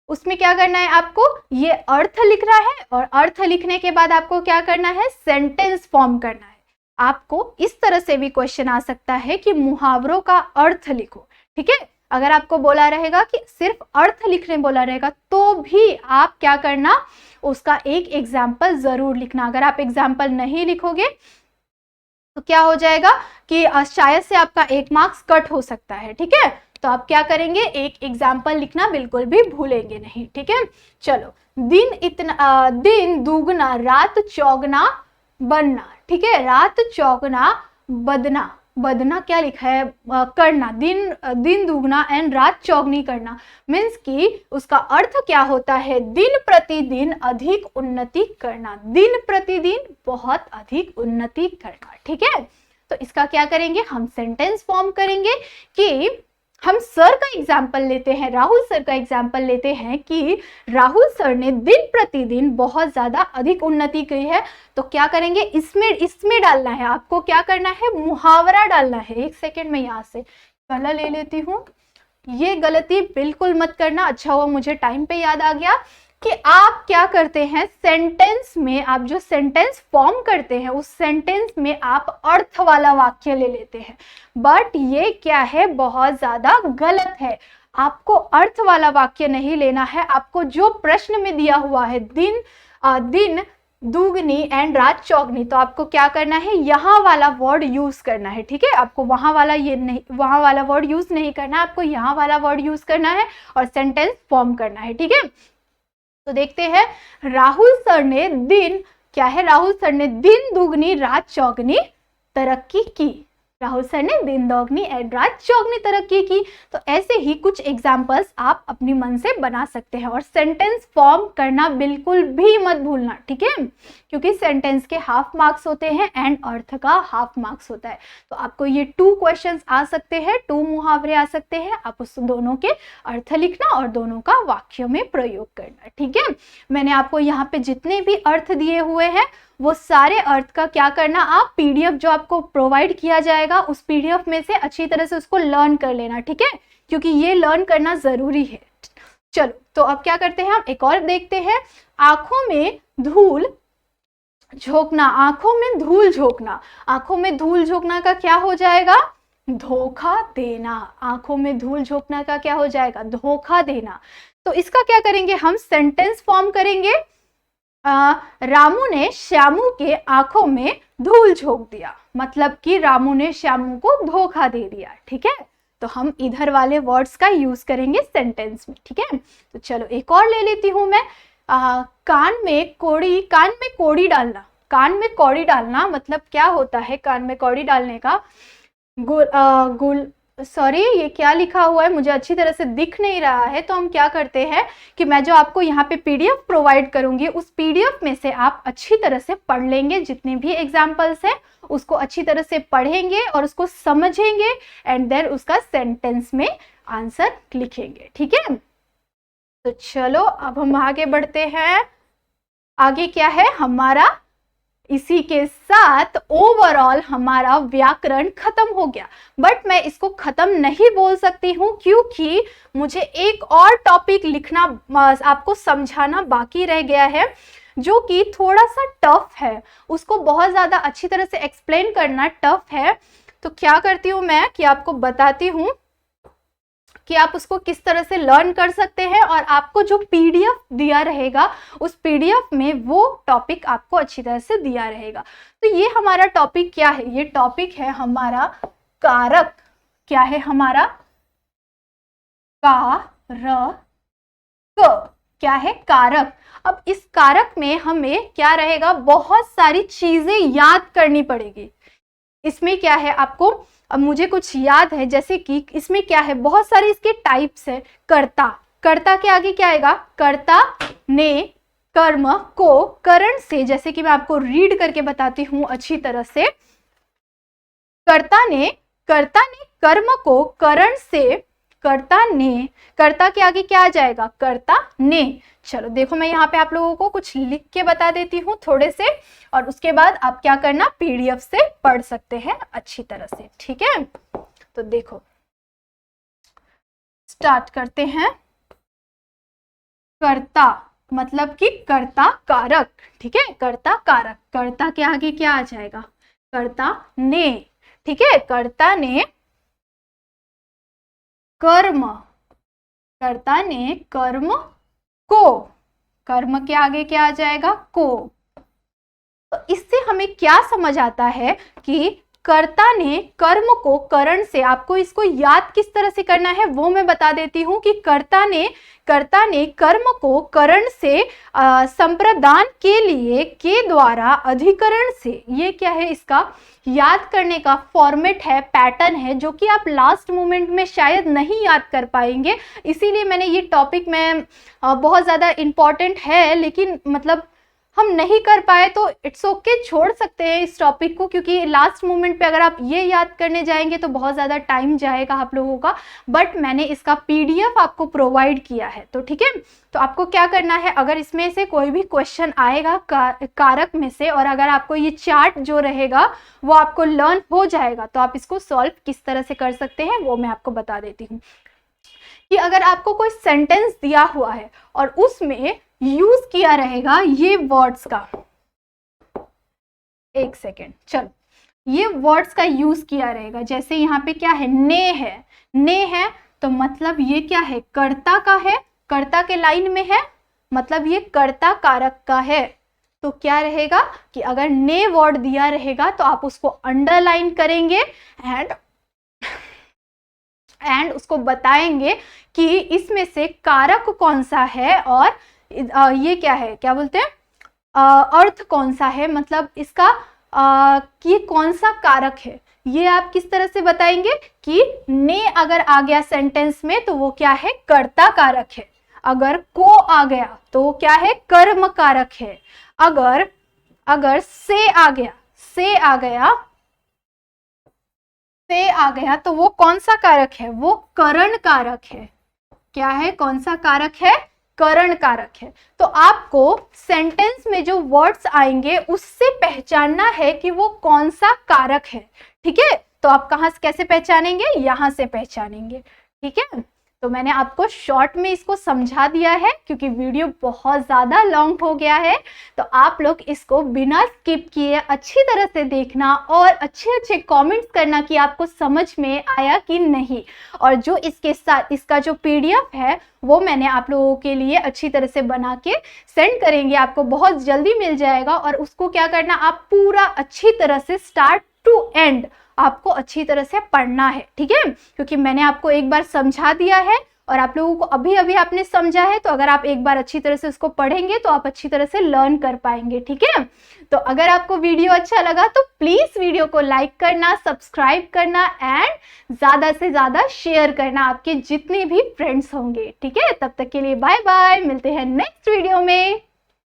उसमें क्या करना है, आपको ये अर्थ लिखना है और अर्थ लिखने के बाद आपको क्या करना है, सेंटेंस फॉर्म करना है। आपको इस तरह से भी क्वेश्चन आ सकता है कि मुहावरों का अर्थ लिखो, ठीक है। अगर आपको बोला रहेगा कि सिर्फ अर्थ लिखने बोला रहेगा तो भी आप क्या करना, उसका एक एग्जाम्पल जरूर लिखना। अगर आप एग्जाम्पल नहीं लिखोगे तो क्या हो जाएगा कि शायद से आपका 1 मार्क्स कट हो सकता है, ठीक है। तो आप क्या करेंगे, एक एग्जाम्पल लिखना बिल्कुल भी भूलेंगे नहीं, ठीक है। चलो, दिन दुगना रात चौगना बनना, ठीक है। रात चौगना बदना क्या लिखा है, करना। दिन दुगना एंड रात चौगनी करना मीन्स कि उसका अर्थ क्या होता है, दिन प्रतिदिन अधिक उन्नति करना। दिन प्रतिदिन बहुत अधिक उन्नति करना, ठीक है। तो इसका क्या करेंगे, हम सेंटेंस फॉर्म करेंगे कि हम सर का एग्जाम्पल लेते हैं, राहुल सर का एग्जाम्पल लेते हैं कि राहुल सर ने दिन प्रतिदिन बहुत ज्यादा अधिक उन्नति की है। तो क्या करेंगे, इसमें डालना है, आपको क्या करना है, मुहावरा डालना है। एक सेकेंड में यहाँ से कलर ले लेती हूँ, ये गलती बिल्कुल मत करना। अच्छा हुआ मुझे टाइम पे याद आ गया कि आप क्या करते हैं, सेंटेंस में आप जो सेंटेंस फॉर्म करते हैं उस सेंटेंस में आप अर्थ वाला वाक्य ले लेते हैं, बट ये क्या है, बहुत ज्यादा गलत है। आपको अर्थ वाला वाक्य नहीं लेना है, आपको जो प्रश्न में दिया हुआ है दिन दुगनी एंड रात चौगनी, तो आपको क्या करना है, यहाँ वाला वर्ड यूज करना है। ठीक है, आपको वहां वाला वर्ड यूज नहीं करना, आपको यहाँ वाला वर्ड यूज करना है और सेंटेंस फॉर्म करना है। ठीक है, तो देखते हैं, राहुल सर ने राहुल सर ने दिन दुगनी रात चौगनी तरक्की की। राहुल सर ने दिन दोगुनी एंड रात चौगुनी तरक्की की। तो ऐसे ही कुछ एग्जाम्पल्स आप अपनी मन से बना सकते हैं, और सेंटेंस फॉर्म करना बिल्कुल भी मत भूलना, ठीक है, क्योंकि सेंटेंस के हाफ मार्क्स होते हैं एंड अर्थ का हाफ मार्क्स होता है। तो आपको ये 2 क्वेश्चंस आ सकते हैं, 2 मुहावरे आ सकते हैं, आप उस दोनों के अर्थ लिखना और दोनों का वाक्य में प्रयोग करना, ठीक है। मैंने आपको यहाँ पे जितने भी अर्थ दिए हुए हैं वो सारे अर्थ का क्या करना, आप पीडीएफ जो आपको प्रोवाइड किया जाएगा उस पीडीएफ में से अच्छी तरह से उसको लर्न कर लेना, ठीक है, क्योंकि ये लर्न करना जरूरी है। चलो तो अब क्या करते हैं, हम एक और देखते हैं। आंखों में धूल झोंकना, आंखों में धूल झोंकना, आंखों में धूल झोंकना का क्या हो जाएगा, धोखा देना। आंखों में धूल झोंकना का क्या हो जाएगा, धोखा देना। तो इसका क्या करेंगे, हम सेंटेंस फॉर्म करेंगे। रामू ने श्यामू के आंखों में धूल झोंक दिया, मतलब कि रामू ने श्यामू को धोखा दे दिया, ठीक है। तो हम इधर वाले वर्ड्स का यूज करेंगे सेंटेंस में, ठीक है। तो चलो एक और ले लेती हूं मैं। कान में कौड़ी डालना, कान में कौड़ी डालना मतलब क्या होता है, कान में कौड़ी डालने का सॉरी ये क्या लिखा हुआ है मुझे अच्छी तरह से दिख नहीं रहा है। तो हम क्या करते हैं कि मैं जो आपको यहाँ पे पीडीएफ प्रोवाइड करूंगी उस पीडीएफ में से आप अच्छी तरह से पढ़ लेंगे, जितने भी एग्जाम्पल्स हैं उसको अच्छी तरह से पढ़ेंगे और उसको समझेंगे एंड देन उसका सेंटेंस में आंसर लिखेंगे, ठीक है। तो चलो अब हम आगे बढ़ते हैं। आगे क्या है हमारा, इसी के साथ ओवरऑल हमारा व्याकरण खत्म हो गया, बट मैं इसको खत्म नहीं बोल सकती हूँ क्योंकि मुझे एक और टॉपिक लिखना, आपको समझाना बाकी रह गया है जो कि थोड़ा सा टफ है, उसको बहुत ज्यादा अच्छी तरह से एक्सप्लेन करना टफ है। तो क्या करती हूँ मैं कि आपको बताती हूँ कि आप उसको किस तरह से लर्न कर सकते हैं, और आपको जो पीडीएफ दिया रहेगा उस पीडीएफ में वो टॉपिक आपको अच्छी तरह से दिया रहेगा। तो ये हमारा टॉपिक क्या है, ये टॉपिक है हमारा कारक। क्या है हमारा, कारक, क्या है कारक। अब इस कारक में हमें क्या रहेगा, बहुत सारी चीजें याद करनी पड़ेगी। इसमें क्या है आपको, अब मुझे कुछ याद है, जैसे कि इसमें क्या है, बहुत सारे इसके टाइप्स है। कर्ता, कर्ता के आगे क्या आएगा, कर्ता ने कर्म को करण से, जैसे कि मैं आपको रीड करके बताती हूं अच्छी तरह से। कर्ता ने कर्म को करण से, कर्ता के आगे क्या आ जाएगा, कर्ता ने। चलो देखो मैं यहाँ पे आप लोगों को कुछ लिख के बता देती हूँ थोड़े से, और उसके बाद आप क्या करना, पीडीएफ से पढ़ सकते हैं अच्छी तरह से, ठीक है। तो देखो स्टार्ट करते हैं। कर्ता मतलब कि कर्ता कारक, ठीक है, कर्ता कारक। कर्ता के आगे क्या आ जाएगा, कर्ता ने, ठीक है। कर्ता ने कर्म, कर्ता ने कर्म को, कर्म के आगे क्या आ जाएगा, को। तो इससे हमें क्या समझ आता है कि कर्ता ने कर्म को करण से, आपको इसको याद किस तरह से करना है वो मैं बता देती हूँ कि कर्ता ने कर्म को करण से संप्रदान के लिए, के द्वारा, अधिकरण से, ये क्या है, इसका याद करने का फॉर्मेट है, पैटर्न है, जो कि आप लास्ट मोमेंट में शायद नहीं याद कर पाएंगे। इसीलिए मैंने ये टॉपिक में बहुत ज़्यादा इम्पॉर्टेंट है, लेकिन मतलब हम नहीं कर पाए तो इट्स ओके, छोड़ सकते हैं इस टॉपिक को, क्योंकि लास्ट मोमेंट पे अगर आप ये याद करने जाएंगे तो बहुत ज़्यादा टाइम जाएगा आप लोगों का। बट मैंने इसका PDF आपको प्रोवाइड किया है, तो ठीक है। तो आपको क्या करना है, अगर इसमें से कोई भी क्वेश्चन आएगा कारक में से, और अगर आपको ये चार्ट जो रहेगा वो आपको लर्न हो जाएगा, तो आप इसको सॉल्व किस तरह से कर सकते हैं वो मैं आपको बता देती हूँ। कि अगर आपको कोई सेंटेंस दिया हुआ है और उसमें यूज किया रहेगा ये वर्ड्स का, एक सेकेंड, चलो, ये वर्ड्स का यूज किया रहेगा, जैसे यहाँ पे क्या है, ने है, तो मतलब ये क्या है, कर्ता का है, कर्ता के लाइन में है, मतलब ये कर्ता कारक का है। तो क्या रहेगा कि अगर ने वर्ड दिया रहेगा तो आप उसको अंडरलाइन करेंगे एंड उसको बताएंगे कि इसमें से कारक कौन सा है और ये क्या है, क्या बोलते हैं, अर्थ कौन सा है, मतलब इसका ये कौन सा कारक है, ये आप किस तरह से बताएंगे कि ने अगर आ गया सेंटेंस में तो वो क्या है, कर्ता कारक है। अगर को आ गया तो वो क्या है, कर्म कारक है। अगर से आ गया तो वो कौन सा कारक है, वो करण कारक है। क्या है, कौन सा कारक है, करण कारक है। तो आपको सेंटेंस में जो वर्ड्स आएंगे उससे पहचानना है कि वो कौन सा कारक है, ठीक है। तो आप कहाँ से कैसे पहचानेंगे, यहां से पहचानेंगे, ठीक है। तो मैंने आपको शॉर्ट में इसको समझा दिया है क्योंकि वीडियो बहुत ज़्यादा लॉन्ग हो गया है। तो आप लोग इसको बिना स्किप किए अच्छी तरह से देखना और अच्छे अच्छे कमेंट्स करना कि आपको समझ में आया कि नहीं। और जो इसके साथ इसका जो PDF है वो मैंने आप लोगों के लिए अच्छी तरह से बना के सेंड करेंगे, आपको बहुत जल्दी मिल जाएगा। और उसको क्या करना, आप पूरा अच्छी तरह से स्टार्ट टू एंड आपको अच्छी तरह से पढ़ना है, ठीक है। क्योंकि मैंने आपको एक बार समझा दिया है और आप लोगों को अभी अभी आपने समझा है, तो अगर आप एक बार अच्छी तरह से उसको पढ़ेंगे तो आप अच्छी तरह से लर्न कर पाएंगे, ठीक है। तो अगर आपको वीडियो अच्छा लगा तो प्लीज वीडियो को लाइक करना, सब्सक्राइब करना एंड ज्यादा से ज्यादा शेयर करना आपके जितने भी फ्रेंड्स होंगे, ठीक है। तब तक के लिए बाय बाय, मिलते हैं नेक्स्ट वीडियो में।